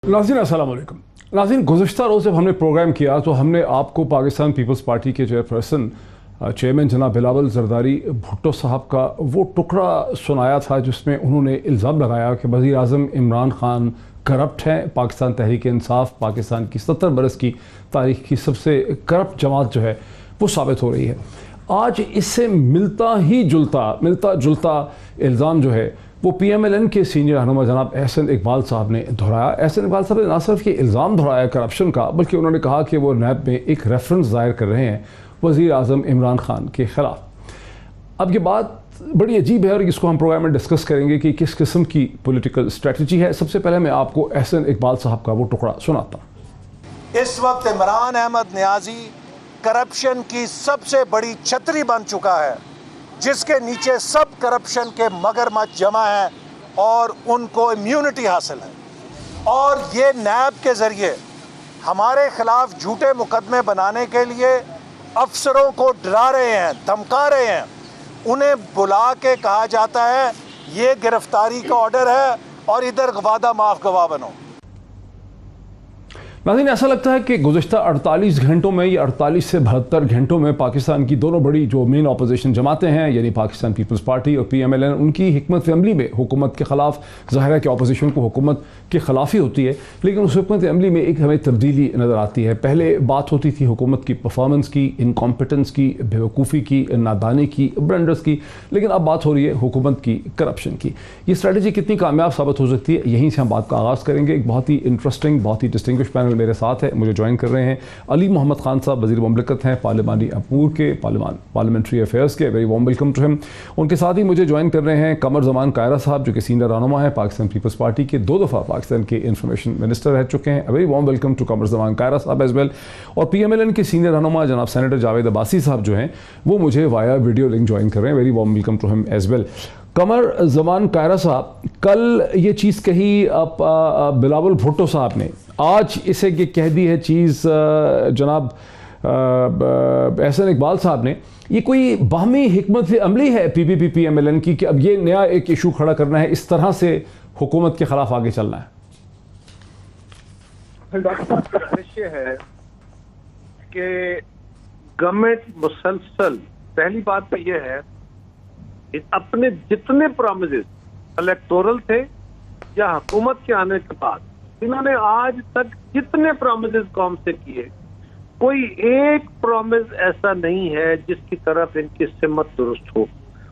नाज़रीन अस्सलाम वालेकुम। नाज़रीन, गुज़िश्ता रोज़ जब हमने प्रोग्राम किया तो हमने आपको पाकिस्तान पीपल्स पार्टी के चेयरपर्सन चेयरमैन जनाब बिलावल ज़रदारी भुट्टो साहब का वो टुकड़ा सुनाया था जिसमें उन्होंने इल्ज़ाम लगाया कि वज़ीर आज़म इमरान ख़ान करप्ट हैं। पाकिस्तान तहरीक इंसाफ पाकिस्तान की 70 बरस की तारीख़ की सबसे करप्ट जमात जो है वो साबित हो रही है। आज इससे मिलता जुलता इल्ज़ाम जो है वो PMLN के सीनियर रहनुमा जनाब एहसन इकबाल साहब ने दोहराया। एहसन इकबाल साहब ने न सिर्फ ये इल्ज़ाम दोहराया करप्शन का, बल्कि उन्होंने कहा कि वो नैब में एक रेफरेंस दायर कर रहे हैं वज़ीर आज़म इमरान ख़ान के ख़िलाफ़। अब ये बात बड़ी अजीब है और इसको हम प्रोग्राम में डिस्कस करेंगे कि किस किस्म की पॉलिटिकल स्ट्रेटजी है। सबसे पहले मैं आपको एहसन इकबाल साहब का वो टुकड़ा सुनाता हूँ। इस वक्त इमरान अहमद नियाज़ी करप्शन की सबसे बड़ी छतरी बन चुका है, जिसके नीचे सब करप्शन के मगरमच्छ जमा हैं और उनको इम्यूनिटी हासिल है। और ये नैब के ज़रिए हमारे ख़िलाफ़ झूठे मुकदमे बनाने के लिए अफसरों को डरा रहे हैं, धमका रहे हैं। उन्हें बुला के कहा जाता है ये गिरफ्तारी का ऑर्डर है और इधर वादा माफ़ गवाह बनो। नाज़रीन, ऐसा लगता है कि गुज़िश्ता 48 घंटों में या 48 से 72 घंटों में पाकिस्तान की दोनों बड़ी जो मेन अपोजिशन जमातें हैं यानी पाकिस्तान पीपल्स पार्टी और PMLN, उनकी हिकमत अमली में हुकूमत के ख़िलाफ़, ज़ाहिर है कि अपोजिशन को हुकूमत के ख़िलाफ़ ही होती है, लेकिन उस हुकूमत अमली में एक हमें तब्दीली नज़र आती है। पहले बात होती थी हुकूमत की परफॉर्मेंस की, इनकॉम्पिटेंस की, बेवकूफ़ी की, नादानी की, ब्लंडर्स की, लेकिन अब बात हो रही है हुकूमत की करप्शन की। ये स्ट्रेटजी कितनी कामयाब साबित हो सकती है, यहीं से हम बात का आगाज़ करेंगे। एक बहुत ही इंटरेस्टिंग, बहुत ही डिस्टिंग्विश पैनल मेरे साथ है। मुझे ज्वाइन कर रहे हैं अली मोहम्मद खान साहब, वज़ीर मुमलिकत हैं पार्लिमानी अमूर के, पार्लियामेंट्री अफेयर्स के। Very warm welcome to him. उनके साथ ही मुझे ज्वाइन कर रहे हैं कमर ज़मान कायरा साहब, जो कि सीनियर रहनुमा है पाकिस्तान पीपल्स पार्टी के, 2 दफ़ा पाकिस्तान के इंफॉर्मेशन मिनिस्टर रह चुके हैं। वेरी वार्म वेलकम टू कमर ज़मान कायरा साहब एज वेल। और PMLN के सीनियर रहनुमा जनाब सेनेटर जावेद अब्बासी साहब जो हैं वो मुझे वाया वीडियो लिंक ज्वाइन कर रहे हैं। Very warm welcome to him as well. Qamar Zaman Kaira साहब, कल ये चीज़ कही बिलावल भुट्टो साहब ने, आज इसे ये कह दी है चीज़ जनाब एहसन इकबाल साहब ने। ये कोई बाहमी हिकमत अमली है PPP PMLN की कि अब ये नया एक इशू खड़ा करना है, इस तरह से हुकूमत के ख़िलाफ़ आगे चलना है? विषय है कि गवर्नमेंट मुसलसल, पहली बात तो यह है अपने जितने प्रोमिसेस इलेक्टोरल थे या हुकूमत के आने के बाद इन्होंने आज तक जितने प्रोमिसेस कौम से किए, कोई एक प्रॉमिस ऐसा नहीं है जिसकी तरफ इनकी सिमत दुरुस्त हो,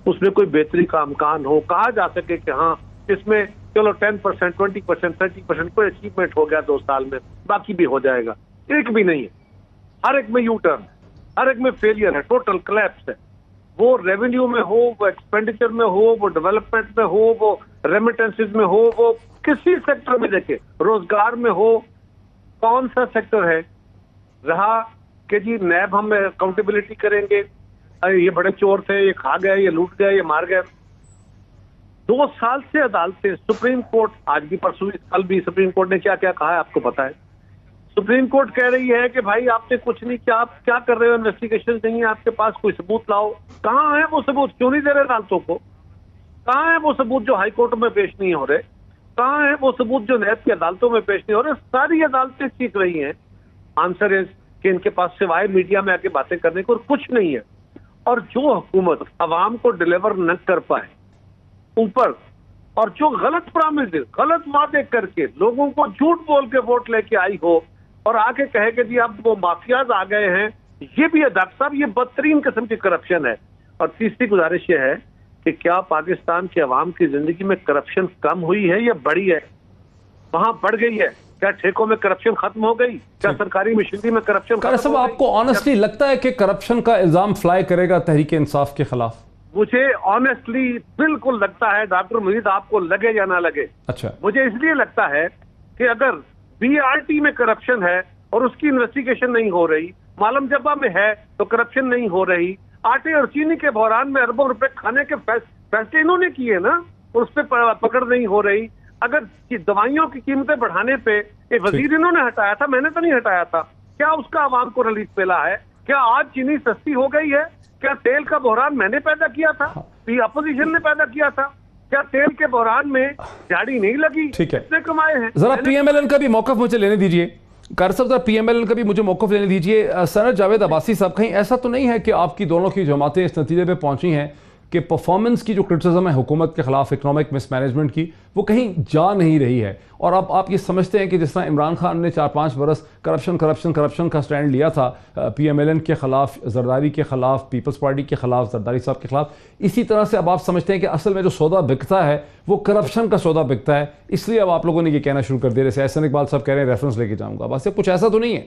उसमें कोई बेहतरी का इम्कान हो, कहा जा सके कि हाँ इसमें चलो 10%, 20%, 30% कोई अचीवमेंट हो गया 2 साल में, बाकी भी हो जाएगा। एक भी नहीं है। हर एक में यू टर्न, हर एक में फेलियर है, टोटल कोलैप्स है। वो रेवेन्यू में हो, वो एक्सपेंडिचर में हो, वो डेवलपमेंट में हो, वो रेमिटेंसेस में हो, वो किसी सेक्टर में देखे, रोजगार में हो, कौन सा सेक्टर है रहा कि जी नैब हम अकाउंटेबिलिटी करेंगे, ये बड़े चोर थे, ये खा गए, ये लूट गए, ये मार गए। 2 साल से अदालतें, सुप्रीम कोर्ट, आज भी परसों कल भी सुप्रीम कोर्ट ने क्या क्या कहा है आपको पता है। सुप्रीम कोर्ट कह रही है कि भाई आपने कुछ नहीं किया, आप क्या कर रहे हो, इन्वेस्टिगेशन नहीं है आपके पास, कोई सबूत लाओ। कहाँ है वो सबूत? क्यों नहीं दे रहे अदालतों को? कहाँ है वो सबूत जो हाई कोर्ट में पेश नहीं हो रहे? कहाँ है वो सबूत जो नैब की अदालतों में पेश नहीं हो रहे? सारी अदालतें सीख रही हैं। आंसर इज कि इनके पास सिवाय मीडिया में आके बातें करने को कुछ नहीं है। और जो हुकूमत अवाम को डिलीवर न कर पाए ऊपर, और जो गलत प्रॉमिस, गलत वादे करके लोगों को झूठ बोल के वोट लेके आई हो और आके कहे कि जी अब वो माफियाज आ गए हैं, ये भी है डॉक्टर साहब, ये बदतरीन किस्म की करप्शन है। और तीसरी गुजारिश ये है कि क्या पाकिस्तान के अवाम की जिंदगी में करप्शन कम हुई है या बढ़ी है? वहां बढ़ गई है। क्या ठेकों में करप्शन खत्म हो गई? क्या सरकारी मशीनरी में करप्शन खत्म हो गई? आपको ऑनेस्टली लगता है कि करप्शन का इल्जाम फ्लाई करेगा तहरीक इंसाफ के खिलाफ? मुझे ऑनेस्टली बिल्कुल लगता है डॉक्टर मुजीद, आपको लगे या ना लगे। अच्छा, मुझे इसलिए लगता है कि अगर BRT में करप्शन है और उसकी इन्वेस्टिगेशन नहीं हो रही, मालम जब्बा में है तो करप्शन नहीं हो रही, आटे और चीनी के बहरान में अरबों रुपए खाने के फैसले इन्होंने किए ना, उस पर पकड़ नहीं हो रही। अगर दवाइयों की कीमतें बढ़ाने पे एक वजीर इन्होंने हटाया था, मैंने तो नहीं हटाया था, क्या उसका आवाम को रिलीफ मिला है? क्या आज चीनी सस्ती हो गई है? क्या तेल का बहरान मैंने पैदा किया था, अपोजिशन ने पैदा किया था? क्या तेल के बहरान में झाड़ी नहीं लगी? ठीक है, कितने कमाए हैं? जरा पीएमएलएन का भी मौकफ मुझे लेने दीजिए। कारी साहब, जरा पीएमएलएन का भी मुझे मौकफ लेने दीजिए। सनत जावेद अब्बासी साहब, कहीं ऐसा तो नहीं है कि आपकी दोनों की जमातें इस नतीजे पे पहुंची हैं कि परफॉर्मेंस की जो क्रिटिसिज्म है हुकूमत के खिलाफ इकोनॉमिक मिसमैनेजमेंट की, वो कहीं जा नहीं रही है? और अब आप ये समझते हैं कि जिस तरह इमरान खान ने 4-5 बरस करप्शन का स्टैंड लिया था पीएमएलएन के खिलाफ, जरदारी के खिलाफ, पीपल्स पार्टी के खिलाफ, जरदारी साहब के खिलाफ, इसी तरह से अब आप समझते हैं कि असल में जो सौदा बिकता है वो करप्शन का सौदा बिकता है, इसलिए अब आप लोगों ने ये कहना शुरू कर दिया? जैसे एहसन इकबाल साहब कह रहे हैं, रेफरेंस लेके जाऊंगा, बस कुछ ऐसा तो नहीं है?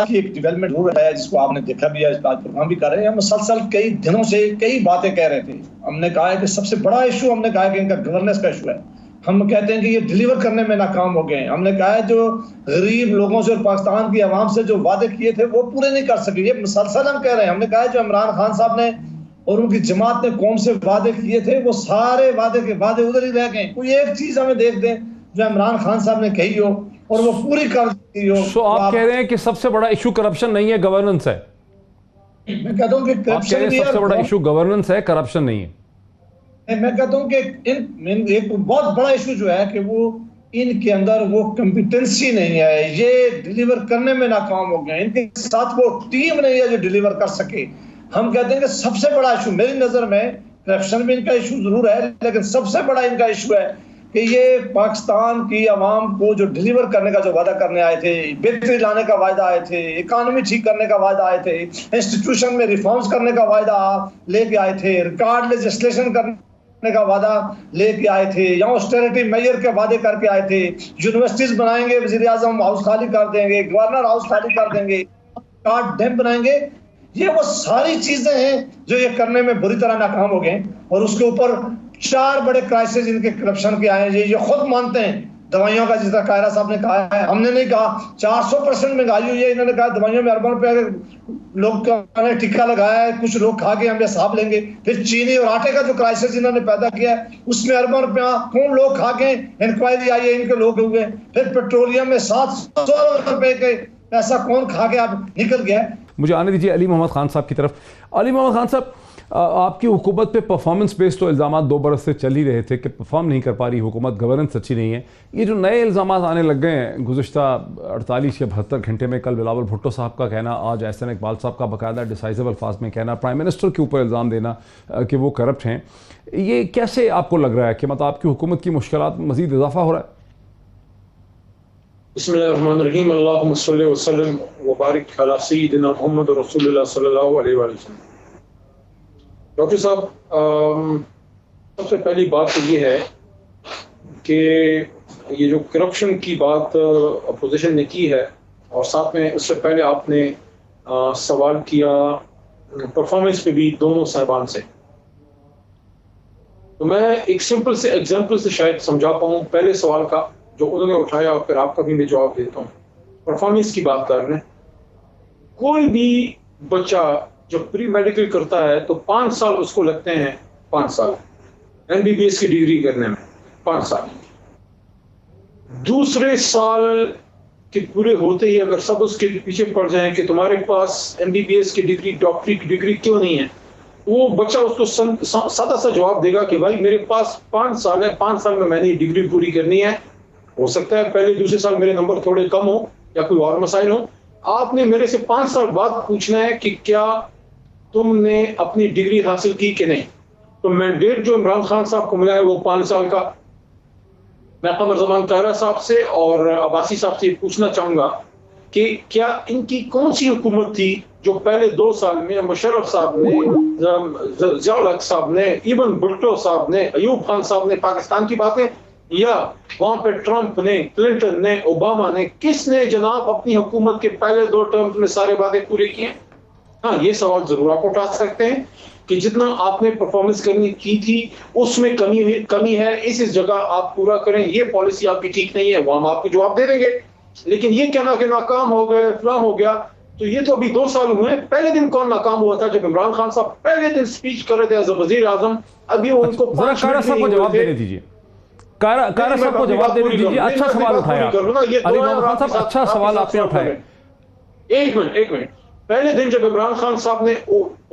एक डेवलपमेंट हो रहा है जिसको आपने देखा भी है, इस बात पर हम भी कर रहे हैं। हम मुसलसल कई दिनों से कई बातें कह रहे थे। हमने कहा है कि सबसे बड़ा इशू, हमने कहा है कि इनका गवर्नेंस का इशू है। हम कहते हैं कि ये डिलीवर करने में नाकाम हो गए हैं। हमने कहा है जो गरीब लोगों से और पाकिस्तान की आवाम से जो वादे किए थे वो पूरे नहीं कर सके। ये मुसलसल हम कह रहे हैं। हमने कहा है जो इमरान खान साहब ने और उनकी जमात ने कौम से वादे किए थे वो सारे वादे के वादे उधर ही रह गए। कोई एक चीज हमें देख दें जो इमरान खान साहब ने कही हो और वो पूरी कर दी हो। तो आप कह रहे हैं कि सबसे बड़ा इशू करप्शन नहीं है, गवर्नेंस है? मैं कहता हूं कि करप्शन भी सबसे बड़ा इशू गवर्नेंस है, करप्शन नहीं है। मैं कहता हूं कि एक बहुत बड़ा इशू जो है कि वो इनके अंदर वो कॉम्पिटेंसी नहीं है, ये डिलीवर करने में नाकाम हो गए। इनके साथ वो टीम नहीं है जो डिलीवर कर सके। हम कहते हैं कि सबसे बड़ा इशू मेरी नजर में, करप्शन भी इनका इशू जरूर है, लेकिन सबसे बड़ा इनका इशू है कि ये पाकिस्तान की आवाम को जो डिलीवर करने का जो वादा करने आए थे, बेहतरी लाने का वादा आए थे, इकोनॉमी ठीक करने का वादा आए थे, इंस्टीट्यूशन में रिफॉर्म्स करने का वादा लेके आए थे, रिकॉर्ड लेजिस्लेशन करने का वादा लेके आए थे, या ऑस्टेरिटी मेजर के वादे करके आए थे, यूनिवर्सिटीज बनाएंगे, वजीर आजम हाउस खाली कर देंगे, गवर्नर हाउस खाली कर देंगे, कार्ड डैम बनाएंगे। ये वो सारी चीजें हैं जो ये करने में बुरी तरह नाकाम हो गए। और उसके ऊपर 4 बड़े क्राइसिस इनके करप्शन के आए हैं। ये खुद मानते हैं। दवाइयों का, जिस तरह कायरा साहब ने कहा है, हमने नहीं कहा। 400% महंगाई हुई है, इन्होंने कहा दवाइयों में अरबों रुपए लोग ने टीका लगाया है, कुछ लोग खा के हम हिसाब लेंगे। फिर चीनी और आटे का जो क्राइसिस इन्होंने पैदा किया है उसमें अरबों रुपया कौन लोग खा के, इंक्वायरी आई है इनके लोग हुए। फिर पेट्रोलियम में 700 रुपए के पैसा कौन खा के अब निकल गया। मुझे आने दीजिए अली मोहम्मद खान साहब की तरफ। अली मोहम्मद खान साहब, आपकी हुकूमत पे परफॉर्मेंस बेस्ड तो इल्ज़ाम 2 बरस से चल ही रहे थे कि परफॉर्म नहीं कर पा रही हुकूमत, गवर्नेंस अच्छी नहीं है। ये जो नए इल्ज़ाम आने लग गए हैं गुज़िश्ता 48 या 72 घंटे में, कल बिलावल भुट्टो साहब का कहना, आज एहसन इकबाल साहब का बाकायदा डिसाइसिव अल्फाज में कहना, प्राइम मिनिस्टर के ऊपर इल्ज़ाम देना कि वो करप्ट हैं, ये कैसे आपको लग रहा है कि मतलब आपकी हुकूमत की मुश्किलात में मज़ीद इजाफा हो रहा है? बिस्मिल्लाहिर्रहमानिर्रहीम, अल्लाहुम्मा सल्लि व सल्लिम व बारिक अला सय्यिदिना मुहम्मद रसूलुल्लाह सल्लल्लाहु अलैहि वसल्लम। डॉक्टर साहब, सबसे पहली बात तो ये है कि ये जो करप्शन की बात अपोजिशन ने की है, और साथ में उससे पहले आपने सवाल किया परफॉर्मेंस पे भी दोनों साहिबान से, तो मैं एक सिंपल से एग्जांपल से शायद समझा पाऊँ पहले सवाल का जो उन्होंने उठाया, और फिर आपका भी मैं जवाब देता हूँ। परफॉर्मेंस की बात कर रहे हैं। कोई भी बच्चा जब प्री मेडिकल करता है तो 5 साल उसको लगते हैं, 5 साल MBBS की डिग्री करने में, 5 साल। दूसरे साल के पूरे होते ही अगर सब उसके पीछे पड़ जाएं कि तुम्हारे पास MBBS की डिग्री, डॉक्टरी की डिग्री क्यों नहीं है, वो बच्चा उसको सादा सा जवाब देगा कि भाई मेरे पास 5 साल है, 5 साल में मैंने डिग्री पूरी करनी है। हो सकता है पहले दूसरे साल मेरे नंबर थोड़े कम हो या कोई और मसाइल हो, आपने मेरे से 5 साल बाद पूछना है कि क्या तुमने अपनी डिग्री हासिल की कि नहीं। तो मैंडेट जो इमरान खान साहब को मिला है वो 5 साल का। मैं कमर जमान कायरा साहब से और अब्बासी साहब से पूछना चाहूंगा कि क्या इनकी कौन सी हुकूमत थी जो पहले 2 साल में मुशर्रफ साहब ने, ज़ियाउल हक साहब ने, इब्न भुट्टो साहब ने, अयूब खान साहब ने पाकिस्तान की बातें, या वहां पे ट्रंप ने, क्लिंटन ने, ओबामा ने, किसने जनाब अपनी हुकूमत के पहले 2 टर्म्स में सारे वादे पूरे किए? हाँ, ये सवाल जरूर आप उठा सकते हैं कि जितना आपने परफॉर्मेंस करनी की थी उसमें कमी है, इस जगह आप पूरा करें, ये पॉलिसी आपकी ठीक नहीं है, वो हम आपको जवाब दे देंगे। लेकिन ये कहना कि नाकाम हो गए, फलां हो गया, तो ये तो अभी 2 साल हुए हैं। पहले दिन कौन नाकाम हुआ था? जब इमरान खान साहब पहले दिन स्पीच कर रहे थे एज वजीर आजम। अभी उनको कायरा साहब को जवाब देने दीजिए, कायरा साहब को जवाब देने दीजिए। अच्छा सवाल उठाया अली मोहम्मद खान साहब, अच्छा सवाल आपने उठाया। एक मिनट, पहले दिन जब इमरान खान साहब ने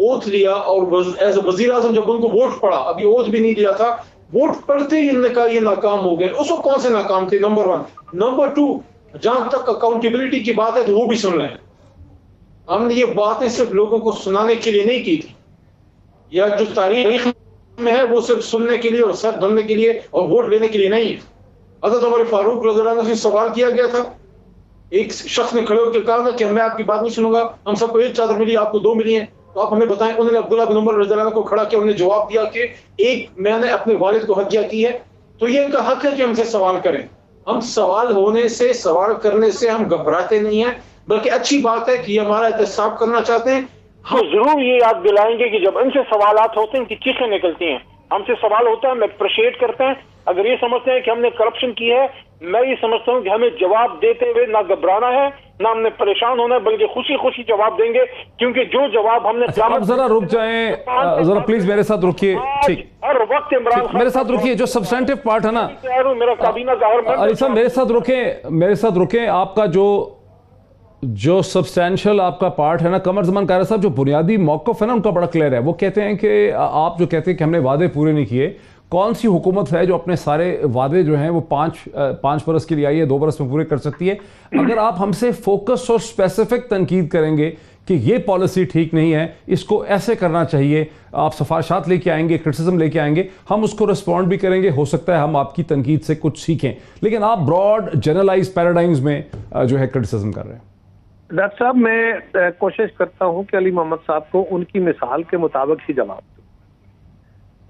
ओथ लिया और एज ए वजीर आजम जब उनको वोट पड़ा, अभी ओथ भी नहीं लिया था, वोट पड़ते ही इन्होंने कहा ये नाकाम हो गए। उसको कौन से नाकाम थे? नंबर 1। नंबर 2, जहां तक अकाउंटेबिलिटी की बात है तो वो भी सुन रहे हैं। हमने ये बातें सिर्फ लोगों को सुनाने के लिए नहीं की थी, या जो तारीख में है वो सिर्फ सुनने के लिए और सर बनने के लिए और वोट लेने के लिए नहीं है। हज़रत उमर फारूक रज़ियल्लाहु अन्हु से सवाल किया गया था, एक शख्स ने खड़े होकर कहा था कि मैं आपकी बात नहीं सुनूंगा, हम सबको एक चादर मिली, आपको 2 मिली हैं, तो आप हमें बताएं। उन्होंने अब्दुल्लाह बिन उमर रज़ियल्लाहु अन्हु को खड़ा किया, उन्होंने जवाब दिया कि एक मैंने अपने वालिद को हत्या की है, तो ये इनका हक है कि हमसे सवाल करें। हम सवाल होने से, सवाल करने से हम घबराते नहीं हैं, बल्कि अच्छी बात है कि हमारा एहतसाब करना चाहते हैं। तो जरूर ये याद दिलाएंगे कि जब इनसे सवालात होते हैं, इनकी चीखें निकलती हैं, हमसे सवाल होता है, हम अप्रिशिएट करते हैं। अगर ये समझते हैं कि हमने करप्शन की है, मैं ये समझता हूँ कि हमें जवाब देते हुए ना घबराना है, ना हमने परेशान होना है, बल्कि खुशी खुशी जवाब देंगे, क्योंकि जो जवाब हमने आप जरा रुक जाएं, जरा प्लीज मेरे साथ रुकिए। ठीक, हर वक्त इमरान मेरे साथ रुकिए। जो सब्सटेंटिव पार्ट है ना, मेरा काबीना का हर अली साहब मेरे साथ रुके। आपका जो सब्सटैंशियल आपका पार्ट है ना, कमर ज़मान कायरा साहब, जो बुनियादी मौक़िफ़ है ना उनका बड़ा क्लियर है। वो कहते हैं कि आप जो कहते हैं कि हमने वादे पूरे नहीं किए, कौन सी हुकूमत है जो अपने सारे वादे जो हैं वो 5 बरस के लिए आई है, 2 बरस में पूरे कर सकती है? अगर आप हमसे फोकस और स्पेसिफिक तनकीद करेंगे कि ये पॉलिसी ठीक नहीं है, इसको ऐसे करना चाहिए, आप सिफारिशात लेके आएंगे, क्रिटिसिज्म लेके आएंगे, हम उसको रिस्पॉन्ड भी करेंगे, हो सकता है हम आपकी तनकीद से कुछ सीखें। लेकिन आप ब्रॉड जनरलाइज पैराडाइम्स में जो है क्रिटिसिज्म कर रहे हैं। डॉक्टर साहब, मैं कोशिश करता हूं कि अली मोहम्मद साहब को उनकी मिसाल के मुताबिक ही जवाब दूं।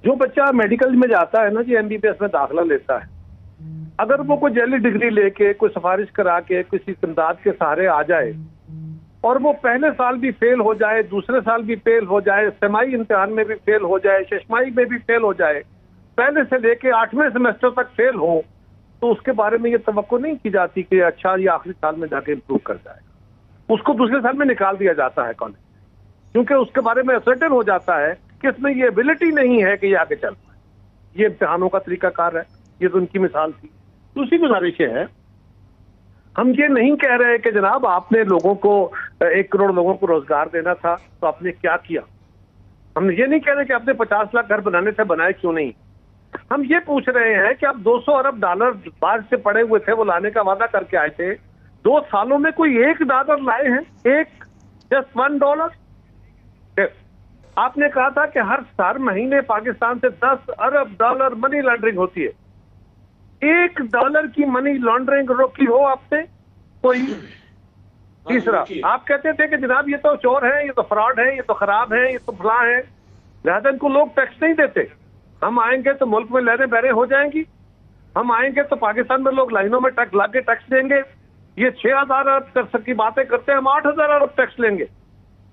जो बच्चा मेडिकल में जाता है ना जी, MBBS में दाखिला लेता है, अगर वो कोई जैली डिग्री लेके, कोई सिफारिश करा के, किसी इमदाद के सहारे आ जाए और वो पहले साल भी फेल हो जाए, दूसरे साल भी फेल हो जाए, सेमाई इम्तिहान में भी फेल हो जाए, शशमाई में भी फेल हो जाए, पहले से लेके 8वें सेमेस्टर तक फेल हो, तो उसके बारे में ये तवक्को नहीं की जाती कि अच्छा ये आखिरी साल में जाके इम्प्रूव कर जाएगा। उसको दूसरे साल में निकाल दिया जाता है कॉलेज, क्योंकि उसके बारे में सर्टेन हो जाता है कि इसमें ये एबिलिटी नहीं है कि ये आगे चल पाए। ये इम्तिहानों का तरीकाकार है, ये तो उनकी मिसाल थी। दूसरी गुजारिश है, हम ये नहीं कह रहे कि जनाब आपने लोगों को 1 करोड़ लोगों को रोजगार देना था तो आपने क्या किया। हम ये नहीं कह रहे कि आपने 50 लाख घर बनाने थे, बनाए क्यों नहीं। हम ये पूछ रहे हैं कि आप 200 अरब डॉलर बाहर से पड़े हुए थे, वो लाने का वादा करके आए थे, 2 सालों में कोई $1 लाए हैं? जस्ट $1। आपने कहा था कि हर महीने पाकिस्तान से 10 अरब डॉलर मनी लॉन्ड्रिंग होती है। $1 की मनी लॉन्ड्रिंग रोकी हो आपने कोई? तीसरा, आप कहते थे कि जनाब ये तो चोर है, ये तो फ्रॉड है, ये तो खराब है, ये तो फला है, लिहाजा इनको लोग टैक्स नहीं देते। हम आएंगे तो मुल्क में लहरें बहरें हो जाएंगी, हम आएंगे तो पाकिस्तान में लोग लाइनों में टैक्स लाके टैक्स देंगे। ये 6000 अरब की बातें करते हैं, हम 8000 अरब टैक्स लेंगे।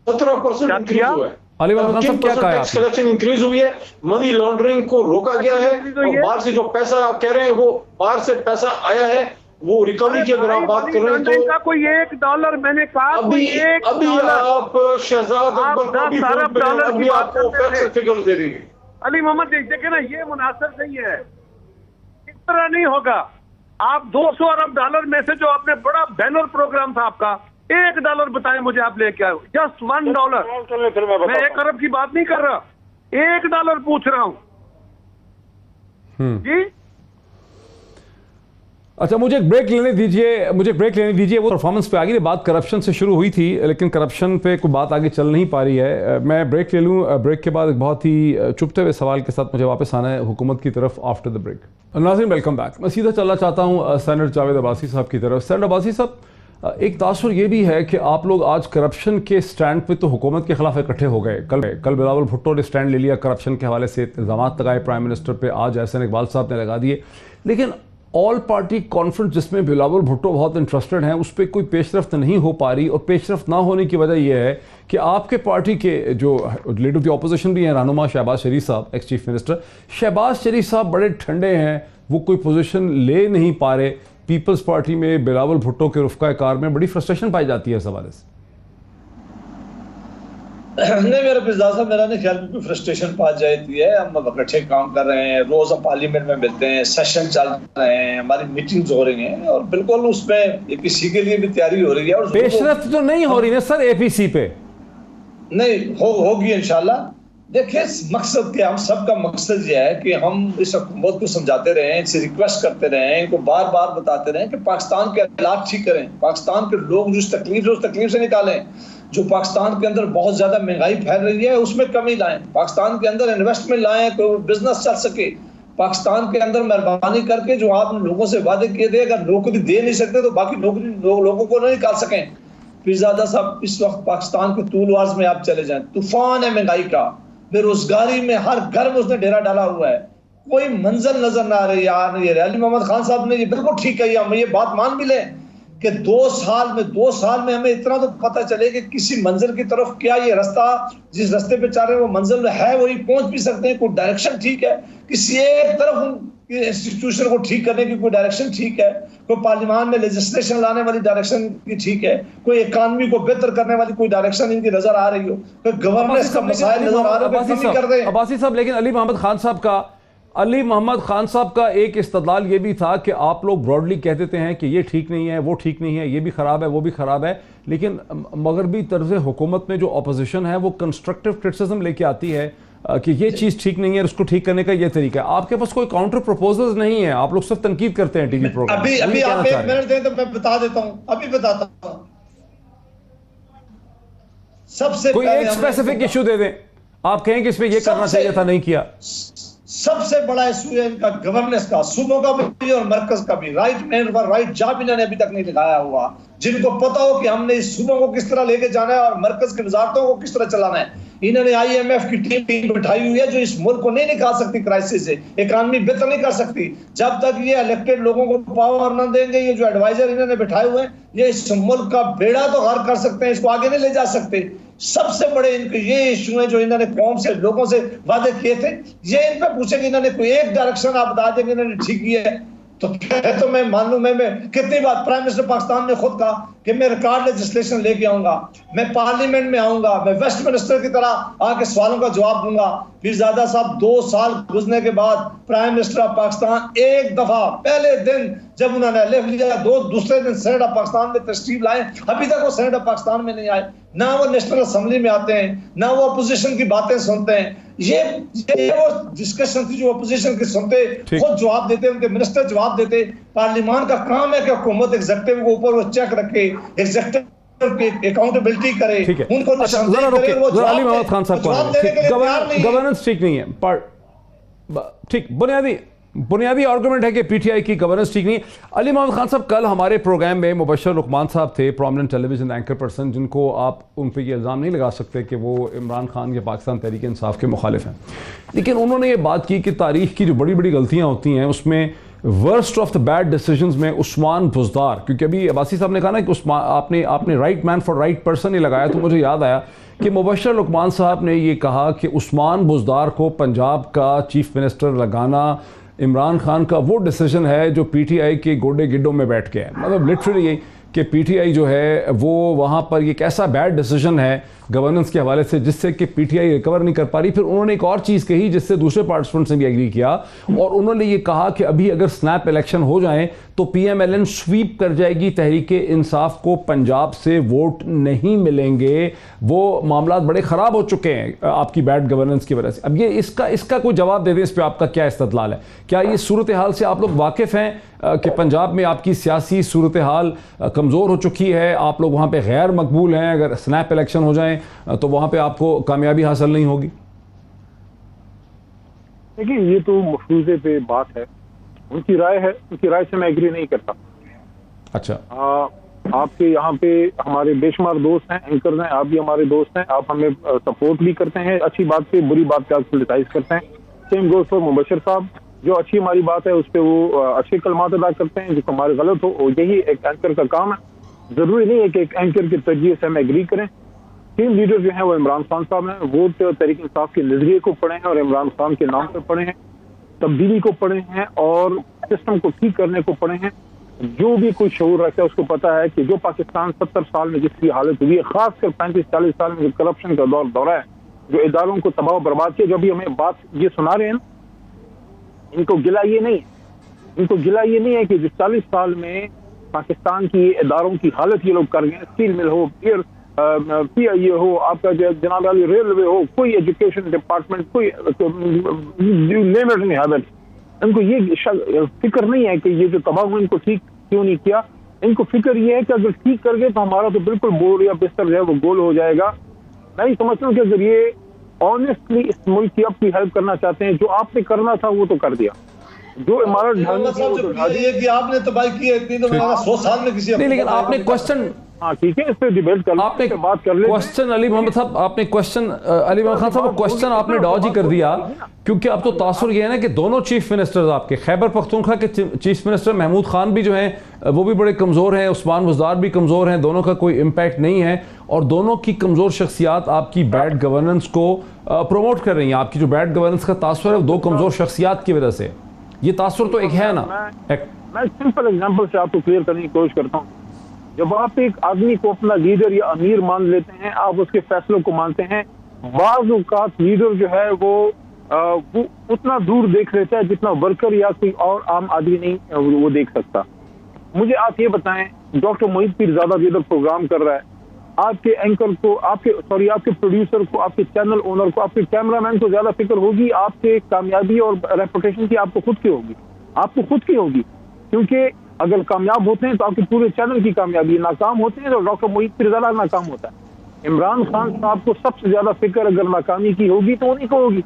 17% इंक्रीज हुआ है। अली इमरान साहब क्या कहा टैक्स कलेक्शन इंक्रीज हुई है, मनी लॉन्ड्रिंग को रोका गया है, और बाहर से जो पैसा आप कह रहे हैं वो बाहर से पैसा आया है, वो रिकवरी की अगर आप बात कर रहे हैं तो कोई $1 मैंने कहा, अभी आप शहजाद अकबर को भी अभी आपको फिगर दे देंगे। अली मोहम्मद देखे ना, ये मुनासिब नहीं है, इस तरह नहीं होगा। आप 200 अरब डॉलर में से जो आपने बड़ा बैनर प्रोग्राम था आपका, $1 बताएं मुझे आप लेके आए, जस्ट $1। मैं 1 अरब की बात नहीं कर रहा, $1 पूछ रहा हूं जी। अच्छा, मुझे एक ब्रेक लेने दीजिए। वो परफॉर्मेंस पे आगे बात करप्शन से शुरू हुई थी, लेकिन करप्शन पे कोई बात आगे चल नहीं पा रही है। मैं ब्रेक ले लूँ, ब्रेक के बाद एक बहुत ही चुभते हुए सवाल के साथ मुझे वापस आना है हुकूमत की तरफ आफ्टर द ब्रेक। नाज़रीन वेलकम बैक। मैं सीधा चलना चाहता हूँ सेनेटर जावेद अब्बासी साहब की तरफ। सेनेटर अब्बासी साहब, एक तासुर ये भी है कि आप लोग आज करप्शन के स्टैंड पे तो हुकूमत के खिलाफ इकट्ठे हो गए। कल बिलावल भुट्टो ने स्टैंड ले लिया करप्शन के हवाले से, इल्ज़ाम लगाए प्राइम मिनिस्टर पे, आज एहसन इकबाल साहब ने लगा दिए। लेकिन ऑल पार्टी कॉन्फ्रेंस जिसमें बिलावल भुट्टो बहुत इंटरेस्टेड हैं, उस पर कोई पेशरफ्त नहीं हो पा रही, और पेशरफ्त ना होने की वजह यह है कि आपके पार्टी के जो लीडर ऑफ द अपोजिशन भी हैं, रहनुमा शहबाज शरीफ साहब, एक्स चीफ मिनिस्टर शहबाज शरीफ साहब बड़े ठंडे हैं, वो कोई पोजीशन ले नहीं पा रहे। पीपल्स पार्टी में बिलावल भुट्टो के रुफ़्क़ा कार में बड़ी फ्रस्ट्रेशन पाई जाती है इस हवाले से। नहीं मेरा पिज़्ज़ा साहब, मेरा नहीं ख्याल में कोई फ्रस्ट्रेशन पास जाती है। हम इकट्ठे काम कर रहे हैं, रोज हम पार्लियामेंट में मिलते हैं, सेशन चल रहे हैं, हमारी मीटिंग्स हो रही हैं और बिल्कुल उसमें एपीसी के लिए भी तैयारी हो रही है। और पेशरफ्त तो नहीं हो रही ना सर एपीसी पे? नहीं होगी इंशाल्लाह। देखिए मकसद क्या, हम सबका मकसद ये है कि हम इस हुकूमत को समझाते रहें, इनसे रिक्वेस्ट करते रहें, इनको बार बार बताते रहें कि पाकिस्तान के हालात ठीक करें, पाकिस्तान के लोग जो उस तकलीफ से निकालें, जो पाकिस्तान के अंदर बहुत ज्यादा महंगाई फैल रही है उसमें कमी लाएं, पाकिस्तान के अंदर इन्वेस्टमेंट लाएं, कोई बिजनेस चल सके पाकिस्तान के अंदर। मेहरबानी करके जो आपने लोगों से वादे किए थे, अगर नौकरी दे नहीं सकते तो बाकी नौकरी लोगों को नहीं निकाल सकें। पीरजादा साहब, इस वक्त पाकिस्तान के तूलवार्स में आप चले जाएं, तूफान है महंगाई का, बेरोजगारी में हर घर में उसने डेरा डाला हुआ है, कोई मंजिल नजर ना आ रही है। अली मोहम्मद खान साहब ने ये बिल्कुल ठीक कही, हम ये बात मान भी लें कि 2 साल में हमें इतना तो पता चले कि किसी मंजिल की तरफ क्या ये रास्ता, जिस रास्ते पे चल रहे हैं वो मंजिल है, वही पहुंच भी सकते हैं, कोई डायरेक्शन ठीक है, किसी एक तरफ इंस्टीट्यूशन को ठीक करने की कोई डायरेक्शन ठीक है, कोई पार्लियामेंट में लेजिस्लेशन लाने वाली डायरेक्शन की ठीक है, कोई इकॉनमी को बेहतर करने वाली कोई डायरेक्शन इनकी नजर आ रही हो, कोई गवर्नेंस का मसाइल नजर आ रहा हो। अब्बासी साहब, लेकिन अली मोहम्मद खान साहब का एक इस्तदलाल ये भी था कि आप लोग ब्रॉडली कह देते हैं कि ये ठीक नहीं है, वो ठीक नहीं है, ये भी ख़राब है, वो भी ख़राब है, लेकिन मगरबी तर्ज़ हुकूमत में जो अपोजिशन है वो कंस्ट्रक्टिव क्रिटिसिज्म लेके आती है कि ये चीज़ ठीक नहीं है, उसको ठीक करने का ये तरीका है। आपके पास कोई काउंटर प्रपोजल्स नहीं है, आप लोग सिर्फ तनकीद करते हैं टीवी प्रोग्राम। अभी आप 1 मिनट दें तो मैं बता देता हूँ, अभी बताता हूँ। सबसे कोई एक स्पेसिफिक इशू दे दें, आप कहें कि इसमें ये करना चाहिए था, नहीं किया। सबसे बड़ा इशू है इनका गवर्नेंस का, सूबों का भी और मरकज का भी। Right man for right job इन्होंने अभी तक नहीं लगाया हुआ, जिनको पता हो कि हमने इस सूबों को किस तरह लेके जाना है और मरकज की वजारतों को किस तरह चलाना है। इन्होंने IMF की टीम बिठाई हुई है जो इस मुल्क को नहीं निकाल सकती क्राइसिस से, इकॉनमी बेहतर नहीं कर सकती जब तक ये इलेक्टेड लोगों को पावर न देंगे। ये जो एडवाइजर इन्होंने बिठाए हुए हैं, ये इस मुल्क का बेड़ा तो गर्क कर सकते हैं, इसको आगे नहीं ले जा सकते। सबसे बड़े इनके ये इशू हैं जो इन्होंने कौम से लोगों से वादे किए थे, ये इन पे पूछेंगे, इन्होंने कोई एक डायरेक्शन आप बता देंगे इन्होंने ठीक किया है तो मैं मान लूं। मैं कितनी बार प्राइम मिनिस्टर पाकिस्तान ने खुद कहा कि मैं रिकॉर्ड लेजिस्लेशन लेके आऊंगा, मैं पार्लियामेंट में आऊंगा, मैं वेस्ट मिनिस्टर की तरह आके सवालों का जवाब दूंगा। पीरजादा साहब 2 साल गुजरने के बाद प्राइम मिनिस्टर ऑफ पाकिस्तान एक दफा पहले दिन जब उन्होंने लिख लिया, दूसरे दिन सेनेट ऑफ पाकिस्तान में तशरीफ लाए, अभी तक वो सेनेट ऑफ पाकिस्तान में नहीं आए, ना वो नेशनल असेंबली में आते हैं, ना वो अपोजिशन की बातें सुनते हैं। ये वो डिस्कशन थी जो अपोजिशन की सुनते, खुद जवाब देते, उनके मिनिस्टर जवाब देते। पार्लियामान का काम है कि हुकूमत एग्जीक्यूटिव के ऊपर वो चेक रखे, एग्जीक्यूटिव की अकाउंटेबिलिटी करे, उनको अली मोहम्मद खान साहब गवर्नेंस ठीक नहीं है, ठीक बुनियादी आर्गुमेंट है कि पीटीआई की गवर्नेंस ठीक नहीं है। अली मोहम्मद खान साहब, कल हमारे प्रोग्राम में मुबशर लुकमान साहब थे, प्रोमिनेंट टेलीविजन एंकर पर्सन, जिनको आप उन पर ये इल्ज़ाम नहीं लगा सकते कि वो इमरान खान या पाकिस्तान तहरीक इंसाफ के मुखालिफ हैं, लेकिन उन्होंने ये बात की कि तारीख़ की जो बड़ी बड़ी गलतियाँ होती हैं उसमें worst of the bad decisions में उस्मान बुज़दार, क्योंकि अभी अब्बासी साहब ने कहा ना कि आपने right man for right person ही लगाया, तो मुझे याद आया कि मुबशर लुकमान साहब ने ये कहा कि उस्मान बुज़दार को पंजाब का चीफ मिनिस्टर लगाना इमरान खान का वो डिसीजन है जो पीटीआई के गोडे गिड्डों में बैठ के है। मतलब लिटरली यही कि पीटीआई जो है वो वहाँ पर ये कैसा बैड डिसीजन है गवर्नेंस के हवाले से जिससे कि पीटीआई रिकवर नहीं कर पा रही। फिर उन्होंने एक और चीज़ कही जिससे दूसरे पार्टिसिपेंट्स ने भी एग्री किया, और उन्होंने ये कहा कि अभी अगर स्नैप इलेक्शन हो जाए तो PMLN स्वीप कर जाएगी, तहरीक इंसाफ को पंजाब से वोट नहीं मिलेंगे, वो मामला बड़े ख़राब हो चुके हैं आपकी बैड गवर्नेंस की वजह से। अब ये इसका कोई जवाब दे दें, इस पर आपका क्या इस्तदलाल है? क्या ये सूरत हाल से आप लोग वाकिफ़ हैं कि पंजाब में आपकी सियासी सूरत हाल कमज़ोर हो चुकी है, आप लोग वहाँ पर गैर मकबूल हैं, अगर स्नैप इलेक्शन हो जाए तो वहां पे आपको कामयाबी हासिल नहीं होगी? देखिए, ये तो मफरूजे पे बात है, उनकी राय है, उनकी राय से मैं एग्री नहीं करता। अच्छा, आपके यहाँ पे हमारे बेशुमार दोस्त हैं, एंकर हैं, आप भी हमारे दोस्त हैं, आप हमें सपोर्ट भी करते हैं, अच्छी बात पे बुरी बात पे आप क्रिटिसाइज करते हैं। सेम गोज फॉर मुबशर साहब, जो अच्छी हमारी बात है उस पर वो अच्छे कलमात अदा करते हैं, जो हमारे गलत हो, यही एक एंकर का काम है। जरूरी नहीं है कि एक एंकर की तरजीह से हम एग्री करें। टीम लीडर जो है वो इमरान खान साहब हैं, वो तहरीक इंसाफ के नजरिए को पढ़े हैं और इमरान खान के नाम पर पढ़े हैं, तब्दीली को पढ़े हैं और सिस्टम को ठीक करने को पढ़े हैं। जो भी कोई शऊर रखता है उसको पता है कि जो पाकिस्तान 70 साल में जिसकी हालत हुई है, खासकर 35-40 साल में जो करप्शन का दौरा है, जो इदारों को तबाह बर्बाद किया, जो अभी हमें बात ये सुना रहे हैं, इनको गिला ये नहीं है कि जिस 40 साल में पाकिस्तान की इदारों की हालत ये लोग कर गए, स्टील मिल हो, PIA हो, आपका जनाब अली रेलवे हो, कोई एजुकेशन डिपार्टमेंट, कोई नेम इट नहीं हैबिट, इनको ये फिक्र नहीं है कि ये जो तबाह हुआ इनको ठीक क्यों नहीं किया। इनको फिक्र ये है कि अगर ठीक कर गए तो हमारा तो बिल्कुल बोर या बिस्तर जो है वो गोल हो जाएगा। मैं ही समझता हूँ कि अगर ये ऑनेस्टली इस मुल्क की अपनी हेल्प करना चाहते हैं, जो आपने करना था वो तो कर दिया, जो इमारत कि आपने तबाही की है इतनी, तो 100 साल में किसी नहीं, लेकिन आपने क्वेश्चन, हाँ ठीक है, इस पे डिबेट कर आपने बात कर ले। क्वेश्चन अली मोहम्मद साहब, आपने क्वेश्चन अली मोहम्मद खान साहब क्वेश्चन आपने डॉज ही कर दिया, क्योंकि अब तो तासुर ये है ना कि दोनों चीफ मिनिस्टर्स आपके, खैबर पख्तूनख्वा के चीफ मिनिस्टर महमूद खान भी जो हैं वो भी बड़े कमज़ोर हैं, उस्मान बुज़दार भी कमज़ोर हैं, दोनों का कोई इम्पैक्ट नहीं है, और दोनों की कमज़ोर शख्सियात आपकी बैड गवर्नेंस को प्रमोट कर रही हैं। आपकी जो बैड गवर्नेंस का तासुर है वो दो कमज़ोर शख्सियात की वजह से, ये तासुर तो एक है ना। मैं सिंपल एग्जांपल से आपको क्लियर करने की कोशिश करता हूँ। जब आप एक आदमी को अपना लीडर या अमीर मान लेते हैं, आप उसके फैसलों को मानते हैं, बाज़ औक़ात लीडर जो है वो उतना दूर देख लेता है जितना वर्कर या कोई और आम आदमी नहीं वो देख सकता। मुझे आप ये बताएं, डॉक्टर मोहित पीरज़ादा भी इधर प्रोग्राम कर रहा है, आपके एंकर को, आपके प्रोड्यूसर को, आपके चैनल ओनर को, आपके कैमरामैन को ज्यादा फिक्र होगी आपके कामयाबी और रेपुटेशन की, आपको खुद की होगी, क्योंकि अगर कामयाब होते हैं तो आपके पूरे चैनल की कामयाबी, नाकाम होते हैं तो डॉक्टर मोहित पीरज़ादा नाकाम होता है। इमरान खान साहब को सबसे ज्यादा फिक्र अगर नाकामी की होगी तो उन्हीं को होगी।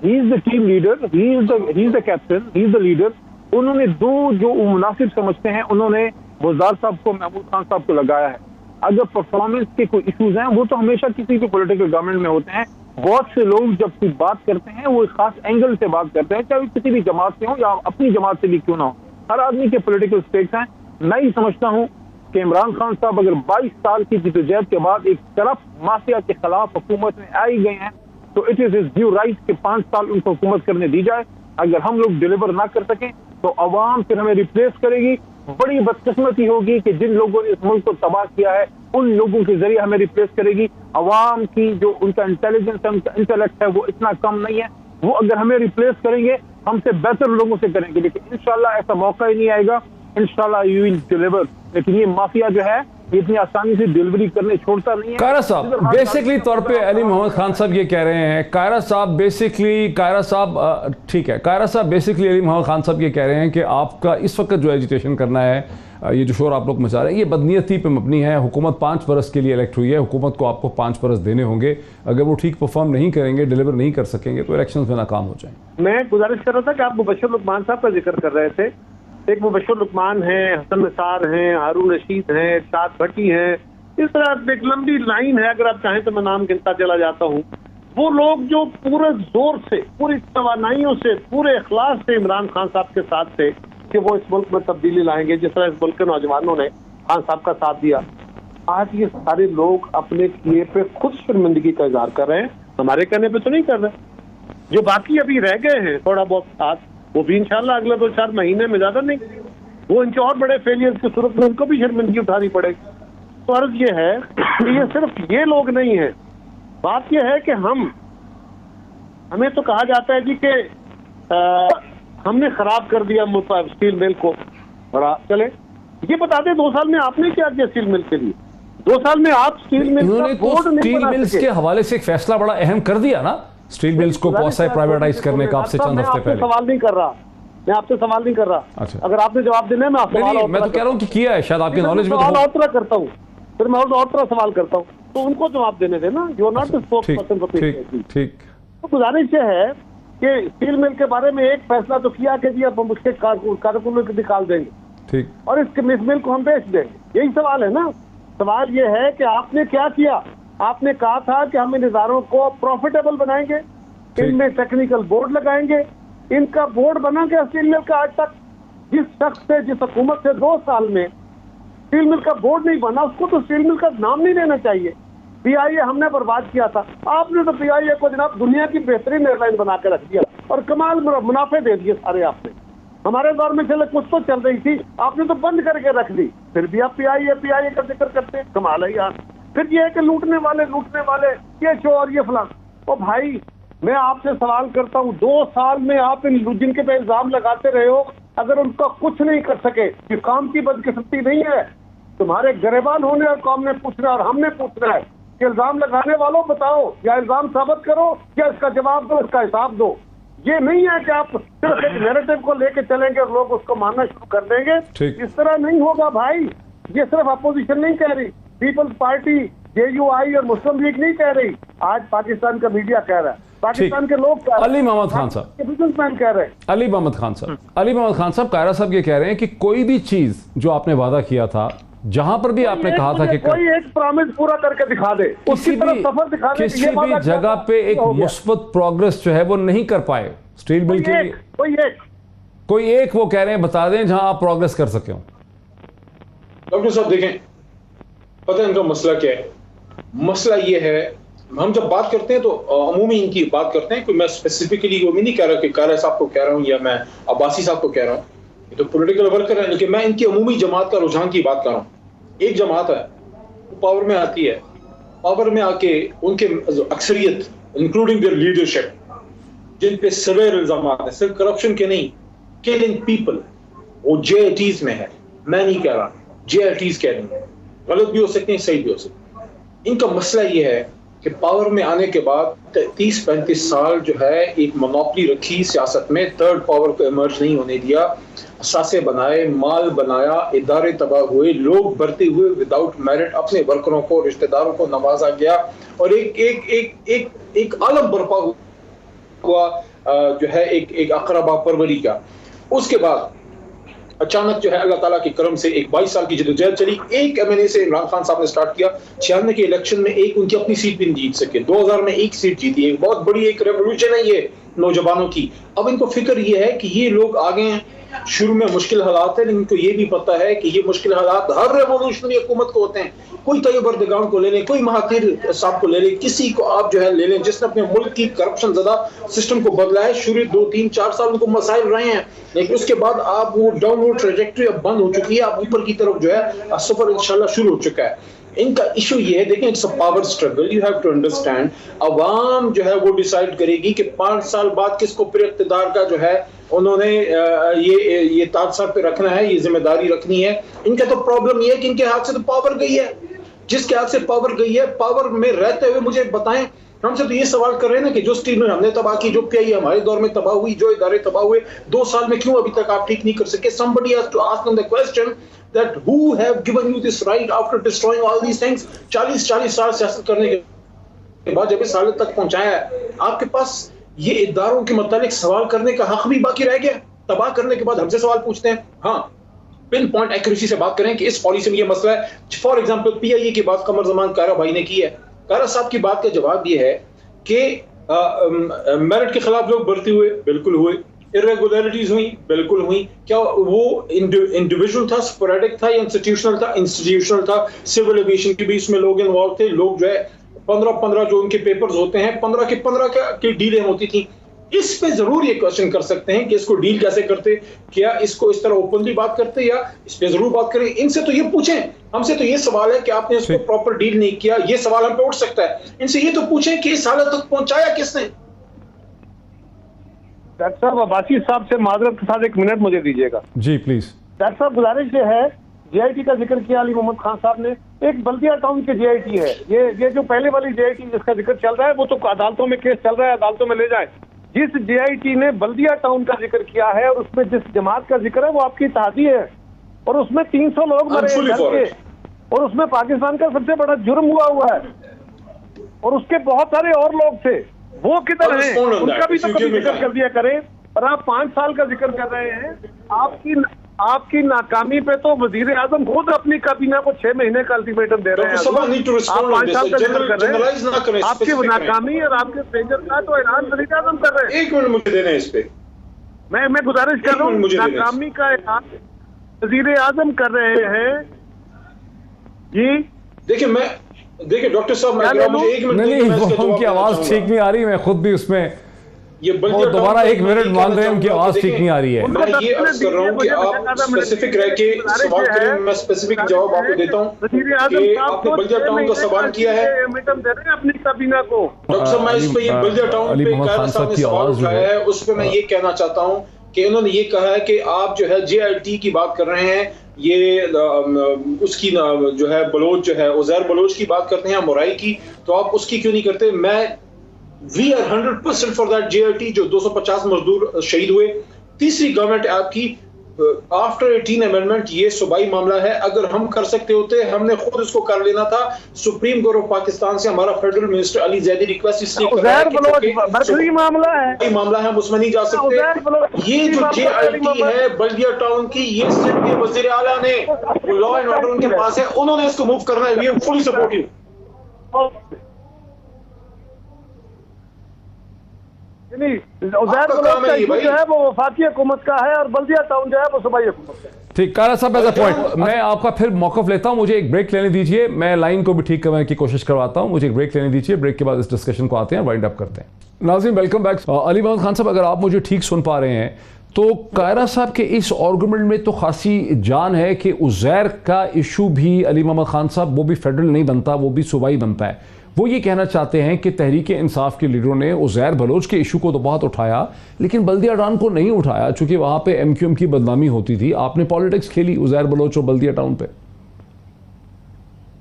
He is the team leader, he is the captain, he is the leader. उन्होंने दो जो मुनासिब समझते हैं, उन्होंने बुज़दार साहब को, महमूद खान साहब को लगाया है। अगर परफॉर्मेंस के कोई इश्यूज हैं, वो तो हमेशा किसी भी पॉलिटिकल गवर्नमेंट में होते हैं। बहुत से लोग जब कोई बात करते हैं वो एक खास एंगल से बात करते हैं, चाहे किसी भी जमात से हो या अपनी जमात से भी क्यों ना हो, हर आदमी के पॉलिटिकल स्टेक्स हैं। मैं ही समझता हूँ कि इमरान खान साहब अगर 22 साल की जद्दोजहद के बाद एक करप्ट माफिया के खिलाफ हुकूमत में आई गए हैं, तो it is his due right कि 5 साल उनको हुकूमत करने दी जाए। अगर हम लोग डिलीवर ना कर सकें तो अवाम फिर हमें रिप्लेस करेगी। बड़ी बदकिस्मती होगी कि जिन लोगों ने इस मुल्क को तबाह किया है, उन लोगों के जरिए हमें रिप्लेस करेगी। अवाम की जो उनका इंटेलिजेंस है, उनका इंटेलेक्ट है, वो इतना कम नहीं है। वो अगर हमें रिप्लेस करेंगे, हमसे बेहतर लोगों से करेंगे, लेकिन इंशाल्लाह ऐसा मौका ही नहीं आएगा। इंशाल्लाह यू विल डिलीवर। लेकिन ये माफिया जो है इतनी आसानी से डिलीवरी करने छोड़ता नहीं है। कायरा साहब बेसिकली तौर पे अली मोहम्मद खान साहब ये कह रहे हैं, कायरा साहब बेसिकली अली मोहम्मद खान साहब ये कह रहे हैं कि आपका इस वक्त जो एजिटेशन करना है, ये जो शोर आप लोग मचा रहे हैं, ये बदनीयती पे मबनी है। हुकूमत 5 बरस के लिए इलेक्ट हुई है, हुकूमत को आपको 5 बरस देने होंगे। अगर वो ठीक परफॉर्म नहीं करेंगे, डिलीवर नहीं कर सकेंगे, तो इलेक्शन में नाकाम हो जाएं। मैं गुजारिश कर रहा था कि आप मुबश्शिर लुकमान साहब का जिक्र कर रहे थे। एक मुबश्शिर लुकमान हैं, हसन निसार हैं, हारून रशीद हैं, इरशाद भट्टी हैं, इस तरह एक लंबी लाइन है। अगर आप चाहें तो मैं नाम गिनता चला जाता हूँ। वो लोग जो पूरे जोर से, पूरी तवानाइयों से, पूरे इखलास से इमरान खान साहब के साथ थे कि वो इस मुल्क में तब्दीली लाएंगे, जिस तरह इस मुल्क के नौजवानों ने खान साहब का साथ दिया। आज ये सारे लोग अपने किए पे खुद शर्मिंदगी का इजहार कर रहे हैं, हमारे कहने पे तो नहीं कर रहे। जो बाकी अभी रह गए हैं थोड़ा बहुत साथ, वो भी इंशाल्लाह अगले 2-4 महीने में, ज्यादा नहीं, वो इनके और बड़े फेलियर्स की सूरत में उनको भी शर्मिंदगी उठानी पड़ेगी। तो अर्ज ये है कि ये सिर्फ ये लोग नहीं है, बात ये है कि हमें तो कहा जाता है जी कि हमने खराब कर दिया स्टील मिल को। और चले ये बता दें 2 साल में आपने क्या किया स्टील मिल के लिए? 2 साल में आप स्टील मिल का बोर्ड नहीं स्टील मिल्स के हवाले से एक फैसला बड़ा अहम कर दिया ना, स्टील मिल्स को प्राइवेटाइज करने का आपसे चंद हफ्ते पहले। सवाल नहीं कर रहा मैं, आपसे सवाल नहीं कर रहा। अच्छा। अगर आपने जवाब देना है मैं आपसे मैं तो कह रहा हूँ कि किया है, शायद आपके नॉलेज में सवाल और तरह करता हूँ, फिर मैं और तरह सवाल करता हूँ, तो उनको जवाब देने देना। You are not the spokesperson for people. ठीक। तो गुजारिश ये है कि स्टील मिल के बारे में एक फैसला तो किया कि जी अब हम उसके कारकुनों को निकाल देंगे, ठीक, और इस मिल को हम बेच देंगे। यही सवाल है ना। सवाल ये है कि आपने क्या किया? आपने कहा था कि हम इन इदारों को प्रॉफिटेबल बनाएंगे, इनमें टेक्निकल बोर्ड लगाएंगे। इनका बोर्ड बना गया स्टील मिल का आज तक। जिस शख्स से, जिस हुकूमत से 2 साल में स्टील मिल का बोर्ड नहीं बना, उसको तो स्टील मिल का नाम नहीं लेना चाहिए। PIA हमने बर्बाद किया था, आपने तो PIA को जनाब दुनिया की बेहतरीन एयरलाइन बना के रख दिया और कमाल मुनाफे दे दिए सारे आपने। हमारे दौर में चले कुछ तो चल रही थी, आपने तो बंद करके रख दी, फिर भी आप पीआईए का जिक्र करते हैं, कमाल है यार। फिर ये है कि लूटने वाले ये चोर ये फलां। ओ भाई मैं आपसे सवाल करता हूँ, 2 साल में आप इन जिनके पे इल्जाम लगाते रहे हो, अगर उनका कुछ नहीं कर सके, ये काम की बदकिस्मती नहीं है? तुम्हारे गरेबान होने और कौम ने पूछना और हमने पूछना है कि इल्जाम लगाने वालों बताओ, या इल्जाम साबित करो, या इसका जवाब दो, इसका हिसाब दो। ये नहीं है कि आप सिर्फ एक नैरेटिव को लेके चलेंगे और लोग उसको मानना शुरू कर देंगे। इस तरह नहीं होगा भाई। ये सिर्फ अपोजिशन नहीं कह रही, पीपल्स पार्टी, JUI और मुस्लिम लीग नहीं कह रही, आज पाकिस्तान का मीडिया कह रहा है, पाकिस्तान के लोग कह रहे हैं, अली मोहम्मद खान साहब, बिजनेसमैन कह रहे हैं। अली मोहम्मद खान साहब, कायरा साहब ये कह रहे हैं कि कोई भी चीज जो आपने वादा किया था, जहां पर भी आपने कहा था कि कोई एक प्रॉमिस पूरा करके दिखा दे, किसी भी जगह पे एक मुस्बत प्रोग्रेस जो है वो नहीं कर पाए स्टील मिल के लिए, कोई एक वो कह रहे हैं बता दें जहां आप प्रोग्रेस कर सके हो। डॉक्टर साहब देखें, पता है इनका मसला क्या है? मसला ये है, हम जब बात करते हैं तो अमूमी इनकी बात करते हैं, कोई मैं स्पेसिफिकली वो भी नहीं कह रहा कि कारा साहब को कह रहा हूँ या मैं अब्बासी साहब को कह रहा हूँ, ये तो पॉलिटिकल वर्कर है, लेकिन मैं इनकी अमूमी जमात का रुझान की बात कर रहा हूँ। एक जमात है वो पावर में आती है, पावर में आके उनके अक्सरियत इंक्लूडिंग देयर लीडरशिप, जिन पे सवेर इल्जाम है, सिर्फ करप्शन के नहीं, किलिंग पीपल, वो JITs में है। मैं नहीं कह रहा, JITs कह रही है, गलत भी हो सकते हैं, सही भी हो सकते हैं। इनका मसला ये है कि पावर में आने के बाद 30-35 साल जो है एक मोनोपोली रखी सियासत में, थर्ड पावर को इमर्ज नहीं होने दिया, असासे बनाए, माल बनाया, इदारे तबाह हुए, लोग बढ़ते हुए विदाउट मेरिट अपने वर्करों को, रिश्तेदारों को नवाजा गया और एक आलम बर्पा हुआ जो है एक अकरबा परवरी का। उसके बाद अचानक जो है अल्लाह ताला के करम से एक 22 साल की जद्दोजहद चली। एक MNA से इमरान खान साहब ने स्टार्ट किया, 96 के इलेक्शन में एक उनकी अपनी सीट भी नहीं जीत सके, 2000 में एक सीट जीती, एक बहुत बड़ी एक रेवोल्यूशन है ये नौजवानों की। अब इनको फिक्र ये है कि ये लोग आगे हैं, शुरू में मुश्किल हालात है, लेकिन इनको ये भी पता है कि ये मुश्किल हालात हर रेवोल्यूशनरी हुकूमत को होते हैं। कोई तैयब अर्दगान को ले लें, कोई महातिर साहब को ले लें, किसी को आप जो है ले लें जिसने अपने मुल्क की करप्शन ज़्यादा सिस्टम को बदला है। शुरू 2-3-4 साल उनको मसाइल रहे हैं, लेकिन उसके बाद आप वो डाउनवर्ड ट्रेजेक्टरी अब बंद हो चुकी है, आप ऊपर की तरफ जो है सफर इंशाल्लाह शुरू हो चुका है। इनका इशू ये है, देखें, it's a power struggle, you have to understand. अवाम जो है वो डिसाइड करेगी कि 5 साल बाद किसको फिर इक़्तिदार का जो है उन्होंने ये ताज सर पे रखना है, ये जिम्मेदारी रखनी है। इनका तो प्रॉब्लम ये है कि इनके हाथ से तो पावर गई है, जिसके हाथ से पावर गई है, पावर में रहते हुए मुझे बताएं, हमसे तो ये सवाल कर रहे हैं ना कि जो स्टील मिल हमने तबाह की, जो PI हमारे दौर में तबाह हुई, जो इदारे तबाह हुए, 2 साल में क्यों अभी तक आप ठीक नहीं कर सके? Somebody has to ask them the question that who have given you this right after destroying all these things? 40 साल सियासत करने के बाद जब इस हालत तक पहुंचाया है, आपके पास ये इदारों के मुतालिक सवाल करने का हक भी बाकी रह गया? तबाह करने के बाद हमसे सवाल पूछते हैं। हाँ, पिन पॉइंट एक्यूरेसी से बात करें कि इस पॉलिसी में ये मसला है। फॉर एग्जांपल PIA की बात कमर जमान कारा भाई ने की है। कारा साहब की बात का जवाब ये है कि मेरिट के खिलाफ लोग बढ़ते हुए, बिल्कुल हुए, इरेगुलरिटीज हुई, बिल्कुल हुई। क्या वो इंडिविजुअल था, स्पोरेडिक था या इंस्टीट्यूशनल था? इंस्टीट्यूशनल था। सिविल एविएशन के भी इसमें लोग इन्वॉल्व थे। लोग जो है 15 जो उनके पेपर्स होते हैं, 15 के 15 की डीलें होती थी। इस पे जरूर ये क्वेश्चन कर सकते हैं कि इसको डील कैसे करते, क्या इसको इस तरह ओपनली बात करते, या इस पे जरूर बात करें। इनसे तो ये पूछें, हमसे तो ये सवाल है कि आपने इसको प्रॉपर डील नहीं किया, ये सवाल हम पे उठ सकता है। इनसे ये तो पूछें कि इस हालत तक पहुंचाया किसने? डॉक्टर साहब, अब्बासी साहब से माजरत के साथ 1 मिनट मुझे दीजिएगा जी प्लीज। डॉक्टर साहब, गुजारिश ये है, JIT का जिक्र किया अली मोहम्मद खान साहब ने, एक बल्दिया टाउन के JIT है, ये जो पहले वाली JIT जिसका जिक्र चल रहा है, वो तो अदालतों में केस चल रहा है, अदालतों में ले जाए। जिस JIT ने बल्दिया टाउन का जिक्र किया है और उसमें जिस जमात का जिक्र है वो आपकी इत्तेहादी है, और उसमें 300 लोग मरे हैं, और उसमें पाकिस्तान का सबसे बड़ा जुर्म हुआ है, और उसके बहुत सारे और लोग थे, वो किधर हैं? उनका भी तो कभी जिक्र कर दिया करें। और आप 5 साल का जिक्र कर रहे हैं। आपकी नाकामी पे तो वजीर आजम खुद अपनी काबीना को 6 महीने का अल्टीमेटम दे रहे हैं। आप 5 साल का जिक्र कर रहे हैं, आपकी नाकामी और आपके फेलियर का तो ऐलान वजीर आजम कर रहे हैं। 1 मिनट मुझे देना है इस पे। मैं गुजारिश कर रहा हूँ, नाकामी का ऐलान वजीर आजम कर रहे हैं जी। देखिए डॉक्टर साहब, मुझे 1 मिनट नहीं, उनकी आवाज ठीक नहीं आ रही, मैं खुद भी उसमें ये वो दोबारा 1 मिनट मान रहे हैं, उनकी आवाज ठीक नहीं आ रही है। मैं ये अर्ज कर रहा हूँ कि आप स्पेसिफिक रह के सवाल करें, मैं स्पेसिफिक जवाब आपको देता हूँ कि आपने बल्दिया टाउन का सवाल किया है अपनी काबीना को। डॉक्टर साहब, मैं इस पे ये बल्दिया टाउन पे कायरा साहब ने सवाल उठाया है, उस पे मैं ये कहना चाहता हूँ कि उन्होंने ये कहा है कि आप जो है JLT की बात कर रहे हैं, ये उसकी जो है बलोच जो है उज़ैर बलोच की बात करते हैं, मोराई की, तो आप उसकी क्यों नहीं करते? We are 100% for that JLT जो 250 मजदूर शहीद हुए। तीसरी गवर्नमेंट आपकी आफ्टर 18 अमेंडमेंट ये सूबाई मामला है, अगर हम कर सकते होते हमने खुद इसको कर लेना था। सुप्रीम कोर्ट ऑफ पाकिस्तान से हमारा federal minister Ali Zaidi request इसलिए कर रहा है कि मामला है, मामला है, हम उसमें नहीं जा सकते। ये जो JLT है बल्दिया टाउन की, ये सिंध के वजीर आला ने लॉ एंड ऑर्डर उनके पास है, उन्होंने इसको मूव करना है। We are fully supportive. जो है वो वफाकी हुकूमत का है और बल्दिया टाउन जो है वो सूबाई हुकूमत का है। ठीक, कायरा साहब एज अ पॉइंट मैं आपका फिर मौकफ लेता हूं, मुझे एक ब्रेक लेने दीजिए, मैं लाइन को भी ठीक करने की कोशिश करवाता हूं, मुझे एक ब्रेक लेने दीजिए, ब्रेक के बाद इस डिस्कशन को आते हैं, वाइंड अप करते हैं। नाज़रीन वेलकम बैक। अली मोहम्मद खान साहब, अगर आप मुझे ठीक सुन पा रहे हैं तो कायरा साहब के इस आर्गूमेंट में तो खासी जान है कि उज़ैर का इशू भी, अली मोहम्मद खान साहब, वो भी फेडरल नहीं बनता, वो भी सूबाई बनता है। वो ये कहना चाहते हैं कि तहरीक इंसाफ के लीडरों ने उज़ैर बलोच के इशू को तो बहुत उठाया, लेकिन बल्दिया टाउन को नहीं उठाया, चूंकि वहां पे MQM की बदनामी होती थी। आपने पॉलिटिक्स खेली उज़ैर बलोच और बल्दिया टाउन पे।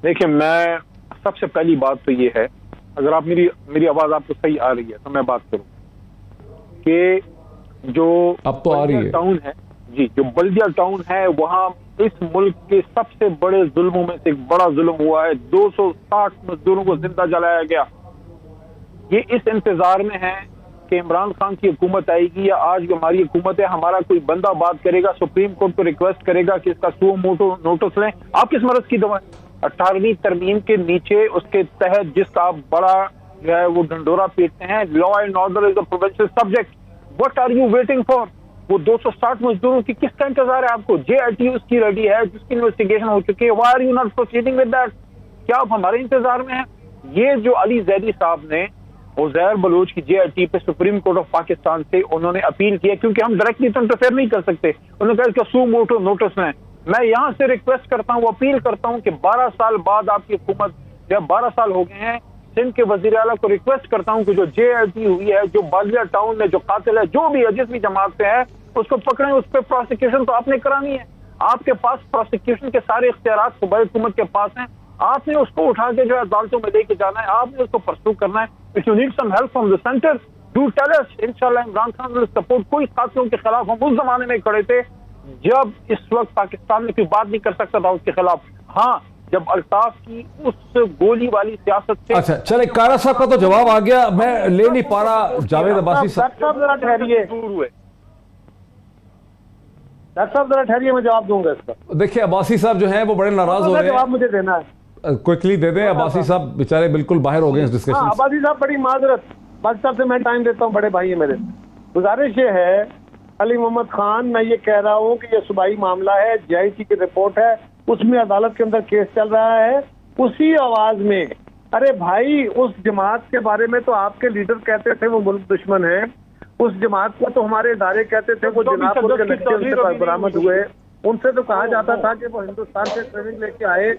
देखिए, मैं सबसे पहली बात तो ये है, अगर आप मेरी आवाज आपको सही आ रही है तो मैं बात करूं कि जो अब तो आ रही है टाउन है जी, जो बल्दिया टाउन है, वहां इस मुल्क के सबसे बड़े जुल्मों में से एक बड़ा जुल्म हुआ है। 260 मजदूरों को जिंदा जलाया गया। ये इस इंतजार में है कि इमरान खान की हुकूमत आएगी या आज हमारी हुकूमत है, हमारा कोई बंदा बात करेगा, सुप्रीम कोर्ट को रिक्वेस्ट करेगा कि इसका सुओ मोटो नोटिस लें। आप किस मर्ज की दवा? 18वीं तरमीम के नीचे उसके तहत जिसका आप बड़ा जो है वो ढंडोरा पीटते हैं, law and order is a provincial subject, what are you waiting for? वो 260 मजदूरों की किसका इंतजार है आपको? JLT उसकी रेडी है, जिसकी इन्वेस्टिगेशन हो चुकी है। Why are you not proceeding with that? क्या आप हमारे इंतजार में हैं? ये जो अली जैदी साहब ने उज़ैर बलोच की JLT पे सुप्रीम कोर्ट ऑफ पाकिस्तान से उन्होंने अपील किया, क्योंकि हम डायरेक्टली तो इंटरफेयर नहीं कर सकते, उन्होंने कहा कि सू मोटो नोटिस लें। मैं यहाँ से रिक्वेस्ट करता हूँ, अपील करता हूँ कि 12 साल बाद आपकी हुकूमत, जब 12 साल हो गए हैं, सिंध के वजीर आला को रिक्वेस्ट करता हूँ कि जो JLT हुई है, जो बल्दिया टाउन में जो कातिल है, जो भी है, जिस भी जमात से है, उसको पकड़ें, उस पर प्रोसिक्यूशन तो आपने करानी है। आपके पास प्रोसिक्यूशन के सारे इख्तियारात सूबाई हुकूमत के पास हैं, आपने उसको उठा के जो है अदालतों में लेके जाना है, आपने उसको परसू करना है। If you need some help from the centre, do tell us, इंशाल्लाह इमरान खान विल सपोर्ट। कोई कातिलों के खिलाफ हम उस जमाने में खड़े थे जब इस वक्त पाकिस्तान में कोई बात नहीं कर सकता था उसके खिलाफ। हाँ, जब अल्ताफ की उस गोली वाली सियासत से। अच्छा चले, कायरा साहब का तो जवाब आ गया, मैं ले नहीं पा रहा। जावेद अब्बासी साहब जरा ठहरिए, दूर हुए। डॉक्टर साहब जरा ठहरिए, मैं जवाब दूंगा इसका। देखिए, अब्बासी साहब जो हैं वो बड़े नाराज हो रहे हैं, जवाब मुझे देना है, क्विकली दे दें। अब्बासी साहब बेचारे बिल्कुल बाहर हो गए इस डिस्कशन से। अब्बासी साहब बड़ी माजरत, बाकी साहब से मैं टाइम देता हूँ, बड़े भाई है मेरे। गुजारिश ये है अली मोहम्मद खान, मैं ये कह रहा हूँ कि ये सूबाई मामला है, JIT की रिपोर्ट है, उसमें अदालत के अंदर केस चल रहा है। उसी आवाज में, अरे भाई, उस जमात के बारे में तो आपके लीडर कहते थे वो मुल्क दुश्मन है, उस जमात को तो हमारे इदारे कहते थे वो जनाबपुर के नक्शे उनसे बरामद हुए, उनसे तो कहा जाता था कि वो हिंदुस्तान से ट्रेनिंग लेके आए।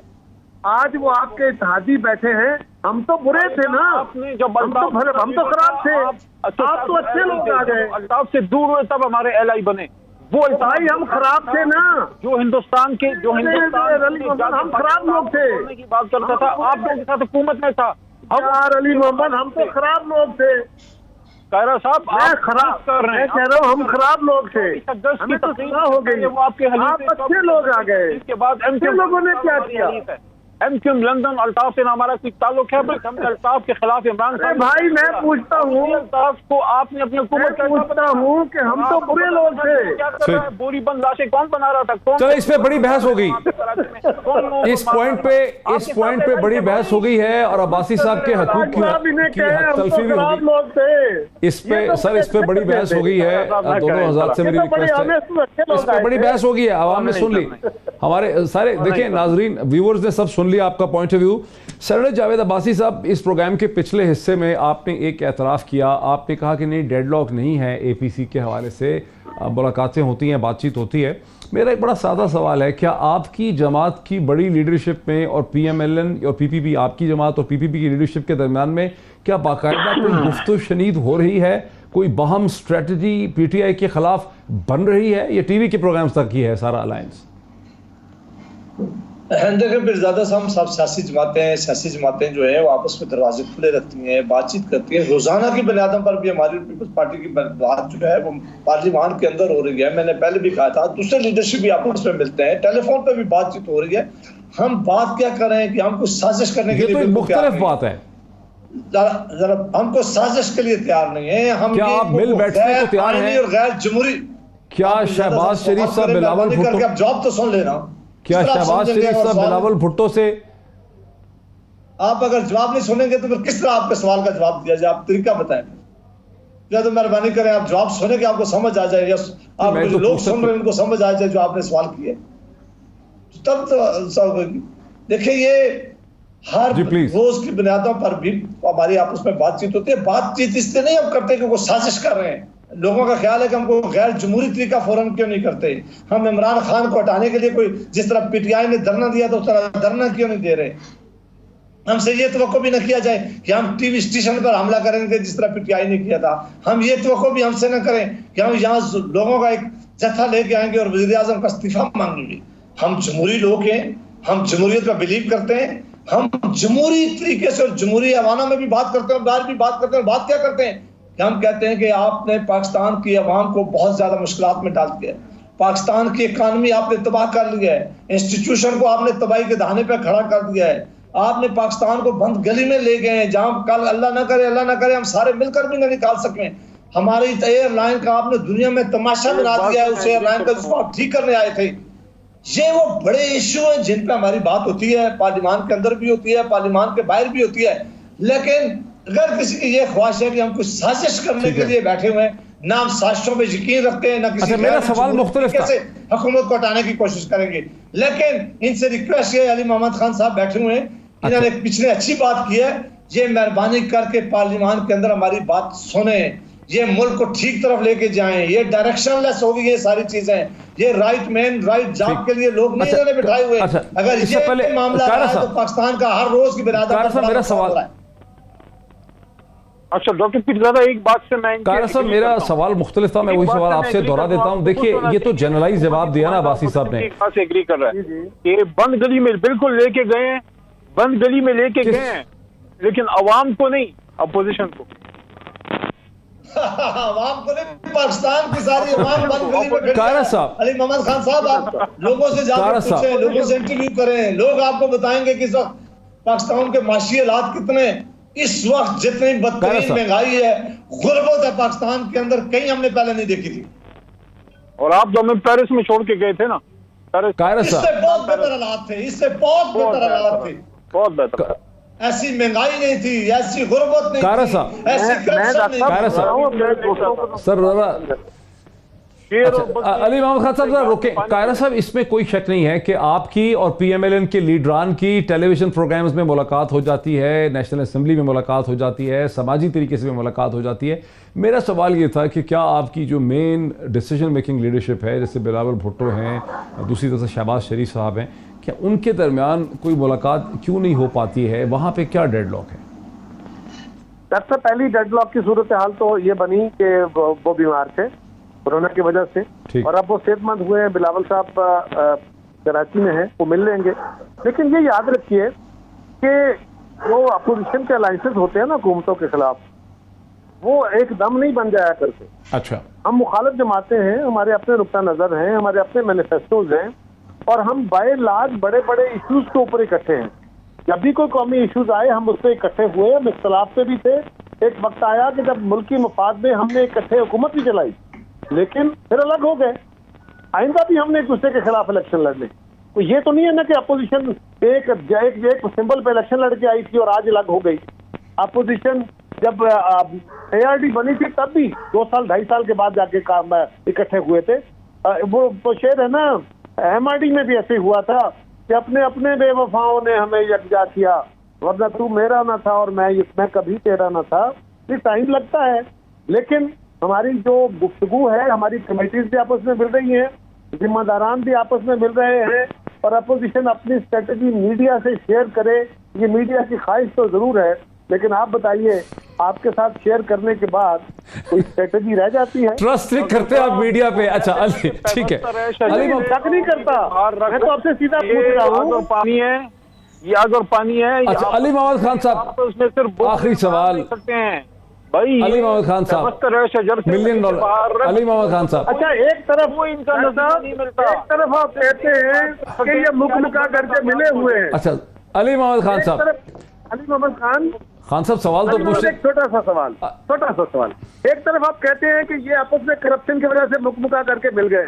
आज वो आपके इत्तेहादी बैठे हैं। हम तो बुरे थे ना, हम तो खराब थे, आप तो अच्छे लोग आ गए, अल्ताफ से दूर हुए तब हमारे LI बने। वो भाई हम खराब थे ना, जो हिंदुस्तान के हम खराब लोग थे की बात करता था, आप लोगों के साथ हुकूमत में था। यार अली मोहम्मद, हम तो खराब लोग थे। कायरा साहब, मैं खराब कर रहे हैं, कह रहा हूँ हम खराब लोग थे, हमें तो सुना हो गई, वो आपके आप अच्छे लोग आ गए। इसके बाद MQM लोगों ने क्या किया? MQM लंदन अल्ताफ से हमारा कोई ताल्लुक है? बस हमने अल्ताफ के खिलाफ इमरान खान। भाई मैं पूछता हूँ, अल्ताफ को आपने अपनी हुकूमत पूछता हूँ कि हम तो बुरे लोग थे। बोरी बंद लाशें कौन बना रहा था? कौन? चलो, इस पे बड़ी बहस हो गई, इस पॉइंट पे बड़ी बहस हो गई है, और अब्बासी साहब के हकूक की तलफी भी होगी इस पे। सर, इस पे बड़ी बहस हो गई है, दोनों हज़रात से मेरी रिक्वेस्ट है, इस पे बड़ी बहस हो गई है, आवाम ने सुन ली, हमारे सारे। देखिए नाजरीन, व्यूअर्स ने सब सुन सुन लिया आपका point of view. Senator Javed Abbasi साहब, इस प्रोग्राम के पिछले हिस्से में आपने एक एतराफ़ किया, आपने कहा कि नहीं डेडलॉक नहीं है, APC के हवाले से मुलाकातें होती हैं, बातचीत होती है। मेरा एक बड़ा सादा सवाल है, क्या आपकी जमात की बड़ी लीडरशिप में और PMLN और PPP, आपकी जमात और PPP की लीडरशिप के दरमियान में क्या बाकायदा कोई गुफ्तगू शनीद हो रही है, कोई बहम स्ट्रेटजी PTI के खिलाफ बन रही है, या TV के प्रोग्राम्स तक ही है सारा अलायंस? देखिए मिर्जादा साहब, सब सियासी जमातें जो है वो आपस में दरवाजे खुले रखती हैं, बातचीत करती हैं। रोजाना की बुनियादों पर भी हमारी पीपल्स पार्टी की बात जो है वो पार्लियामान के अंदर हो रही है। मैंने पहले भी कहा था, दूसरे लीडरशिप भी आपस में मिलते हैं, टेलीफोन पर भी बातचीत हो रही है। हम बात क्या करें कि हम कुछ साजिश करने के लिए, तो मुख्तलिफ बात है, जरा हमको साजिश के लिए तैयार नहीं है। हम क्या आप मिल बैठने को तैयार हैं और गैर जमहूरी? क्या शहबाज शरीफ साहब बिलावल भुट्टो, आप जवाब तो सुन लेना, क्या शहबाज शरीफ साहब बिलावल भुट्टो से आप अगर जवाब नहीं सुनेंगे तो फिर किस तरह आपके सवाल का जवाब दिया जाए? आप तरीका बताएं, या तो मेहरबानी करें आप जवाब सुने कि आपको समझ आ जाए, या आप जो लोग सुन रहे हैं उनको समझ आ जाए जो आपने सवाल किए, तब तो देखिए ये हर रोज की बुनियादों पर भी हमारी आपस में बातचीत होती है। बातचीत इसलिए नहीं हम करते कि वो साजिश कर रहे हैं। लोगों का ख्याल है कि हमको गैर जमहूरी तरीका फौरन क्यों नहीं करते, हम इमरान खान को हटाने के लिए कोई जिस तरह PTI ने धरना दिया तो उस तरह धरना क्यों नहीं दे रहे। हमसे ये तवक्को भी न किया जाए कि हम TV स्टेशन पर हमला करेंगे जिस तरह PTI ने किया था। हम ये तवक्को भी हमसे न करें कि हम यहाँ लोगों का एक जत्था लेके आएंगे और वज़ीर आज़म का इस्तीफा मांगेंगे। हम जमहूरी लोग हैं, हम जमहूरियत पर बिलीव करते हैं, हम जमहूरी तरीके से और जमहूरी अवाना में भी बात करते हैं, बाहर भी बात करते हैं। बात क्या करते हैं कि हम कहते हैं कि आपने पाकिस्तान की अवाम को बहुत ज्यादा मुश्किलात में डाल दिया है, पाकिस्तान की इकानमी आपने तबाह कर लिया है, इंस्टीट्यूशन को आपने तबाही के दहाने पर खड़ा कर दिया है, आपने पाकिस्तान को बंद गली में ले गए हैं जहां कल अल्लाह ना करे हम सारे मिलकर भी ना निकाल सकें। हमारी एयरलाइन का आपने दुनिया में तमाशा बना दिया है, उस एयरलाइन का जिसको आप ठीक करने आए थे। ये वो बड़े इश्यू हैं जिन पे हमारी बात होती है, पार्लियामान के अंदर भी होती है, पार्लियामान के बाहर भी होती है। लेकिन अगर किसी की ये ख्वाहिश है कि हम कुछ साजिश करने के लिए बैठे हुए हैं, ना हम साजिशों पे यकीन रखते हैं, ना किसी मेरा सवाल मुख्तलिफ कैसे हुकूमत को हटाने की कोशिश करेंगे। लेकिन इनसे रिक्वेस्ट है, अली मोहम्मद खान साहब बैठे हुए हैं, इन्होंने पिछले अच्छी बात की है, ये मेहरबानी करके पार्लियामान के अंदर हमारी बात सुने, ये मुल्क को ठीक तरफ लेके जाएं, ये डायरेक्शनलेस हो गई है सारी चीजें, ये राइट मैन राइट जॉब के लिए लोग नहीं इन्होंने बिठाए हुए। अगर ये मामला है तो पाकिस्तान का हर रोज की बिरादरी। मेरा सवाल, अच्छा डॉक्टर पीरजादा, एक बात से मैं साहब मेरा सवाल मुख्तलिफ था, मैं वही सवाल आपसे दोहरा देता हूँ। देखिए ये तो जनरलाइज जवाब दिया ना अब्बासी साहब ने, एग्री कर रहा है कि बंद गली में बिल्कुल लेके गए, बंद गली में लेके गए, लेकिन अवाम को नहीं, अपोजिशन को। अवाम को नहीं, पाकिस्तान की सारी अवाम बंद गली में। कारा साहब, अली मोहम्मद खान साहब, आप लोगों से जाकर पूछें, लोगों से इंटरव्यू करें, लोग आपको बताएंगे कि इस वक्त पाकिस्तान के माशी हालात कितने, इस वक्त जितनी बदतरीन महंगाई है, गुर्बत है पाकिस्तान के अंदर, कहीं हमने पहले नहीं देखी थी। और आप तो हमें पेरिस में छोड़ के गए थे ना, इससे बहुत बेहतर हालात थे, इससे बहुत बेहतर हालात थे, बहुत बेहतर। ऐसी महंगाई नहीं थी, ऐसी गुर्बत नहीं थी, ऐसी करप्शन नहीं थी। सर अली मोहम्मद खान साहब जरा रोके। कायरा साहब, इसमें कोई शक नहीं है कि आपकी और PMLN के लीडरान की टेलीविजन प्रोग्राम्स में मुलाकात हो जाती है, नेशनल असेंबली में मुलाकात हो जाती है, समाजी तरीके से भी मुलाकात हो जाती है। मेरा सवाल ये था कि क्या आपकी जो मेन डिसीजन मेकिंग लीडरशिप है, जैसे बिलावल भुट्टो हैं, दूसरी तरफ से शहबाज शरीफ साहब हैं, क्या उनके दरमियान कोई मुलाकात क्यों नहीं हो पाती है? वहाँ पर क्या डेडलॉक है? सबसे पहली डेडलॉक की सूरत हाल तो ये बनी कि वो बीमार थे कोरोना की वजह से, और अब वो सेहतमंद हुए हैं। बिलावल साहब कराची में हैं, वो मिल लेंगे। लेकिन ये याद रखिए कि वो अपोजिशन के अलायंसेस होते हैं ना हुकूमतों के खिलाफ, वो एकदम नहीं बन जाया करते। अच्छा, हम मुखालिफ जमातें हैं, हमारे अपने नुक्ता नजर हैं, हमारे अपने मैनिफेस्टोज हैं, और हम बाय लार्ज बड़े बड़े इश्यूज के ऊपर इकट्ठे हैं। जब भी कोई कौमी इश्यूज आए हम उस पर इकट्ठे हुए, हम इख्तलाफ पे भी थे। एक वक्त आया कि जब मुल्की मफाद में हमने इकट्ठे हुकूमत भी चलाई, लेकिन फिर अलग हो गए। आइंदा भी हमने एक दूसरे के खिलाफ इलेक्शन लड़ने, तो ये तो नहीं है ना कि अपोजिशन एक सिंबल पे इलेक्शन लड़के आई थी और आज अलग हो गई। अपोजिशन जब ARD बनी थी तब भी 2 साल 2.5 साल के बाद जाके इकट्ठे हुए थे। वो तो शेर है ना, MRD में भी ऐसे हुआ था कि अपने अपने बेवफाओं ने हमें यकजा किया, वरना तू मेरा ना था और मैं कभी तेरा ना था। ये टाइम लगता है, लेकिन हमारी जो गुफ्तगू है, हमारी कमेटीज भी आपस में मिल रही हैं, जिम्मेदारान भी आपस में मिल रहे हैं, और अपोजिशन अपनी स्ट्रेटजी मीडिया से शेयर करे। ये मीडिया की ख्वाहिश तो जरूर है, लेकिन आप बताइए, आपके साथ शेयर करने के बाद कोई स्ट्रेटजी रह जाती है? ट्रस्ट नहीं करते आप मीडिया पे? अच्छा अली, ठीक है, अली मैं शक नहीं करता, मैं तो आपसे सीधा पूछ रहा हूँ। पानी है, ये आग और पानी है। अच्छा अली मोहम्मद खान साहब, तो उसमें सिर्फ आखिरी सवाल सकते हैं भाई। अली मोहम्मद खान साहब, $1 मिलियन। अली मोहम्मद खान साहब, अच्छा एक तरफ वो इनका नजर नहीं मिलता, एक तरफ आप कहते हैं कि ये मुखमुखा करके मिले हुए हैं। अच्छा अली मोहम्मद खान साहब, अली मोहम्मद खान साहब सवाल तो पूछ। एक छोटा सा सवाल। एक तरफ आप कहते हैं कि ये आपस में करप्शन की वजह से मुखमुखा करके मिल गए,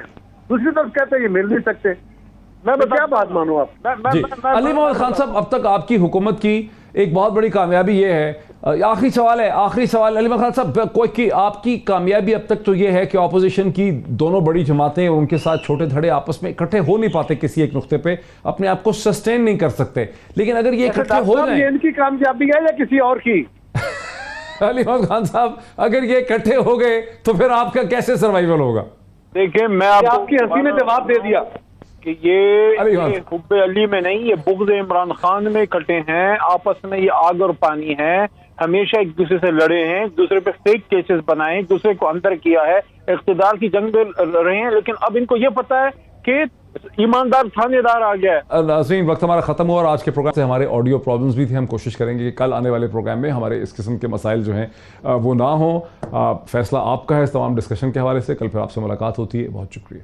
दूसरी तरफ कहते हैं ये मिल नहीं सकते। मैं क्या बात मानूं आप? जी अली मोहम्मद खान साहब, अब तक आपकी हुकूमत की एक बहुत बड़ी कामयाबी ये है, आखिरी सवाल अली मोहम्मद खान साहब, आपकी कामयाबी अब तक तो ये है कि ऑपोजिशन की दोनों बड़ी जमातें और उनके साथ छोटे धड़े आपस में इकट्ठे हो नहीं पाते, किसी एक नुक्ते पे अपने आप को सस्टेन नहीं कर सकते। लेकिन अगर ये इकट्ठे हो जाए, ये इनकी कामयाबी है या किसी और की? अली मोहम्मद खान साहब, अगर ये इकट्ठे हो गए तो फिर आपका कैसे सर्वाइवल होगा? देखिए, मैं आपकी हंसी ने जवाब दे दिया कि ये हुब्बे अली में नहीं, ये बुग़्ज़ इमरान खान में इकट्ठे हैं। आपस में ये आग और पानी है, हमेशा एक दूसरे से लड़े हैं, एक दूसरे पे फेक केसेस बनाए, एक दूसरे को अंदर किया है, इख्तिदार की जंग में रहे हैं। लेकिन अब इनको ये पता है कि ईमानदार थानेदार आ गया है। नाज़रीन, वक्त हमारा खत्म हुआ और आज के प्रोग्राम से हमारे ऑडियो प्रॉब्लम्स भी थे। हम कोशिश करेंगे कि कल आने वाले प्रोग्राम में हमारे इस किस्म के मसाइल जो हैं वो ना हो। फैसला आपका है इस तमाम डिस्कशन के हवाले से। कल फिर आपसे मुलाकात होती है। बहुत शुक्रिया।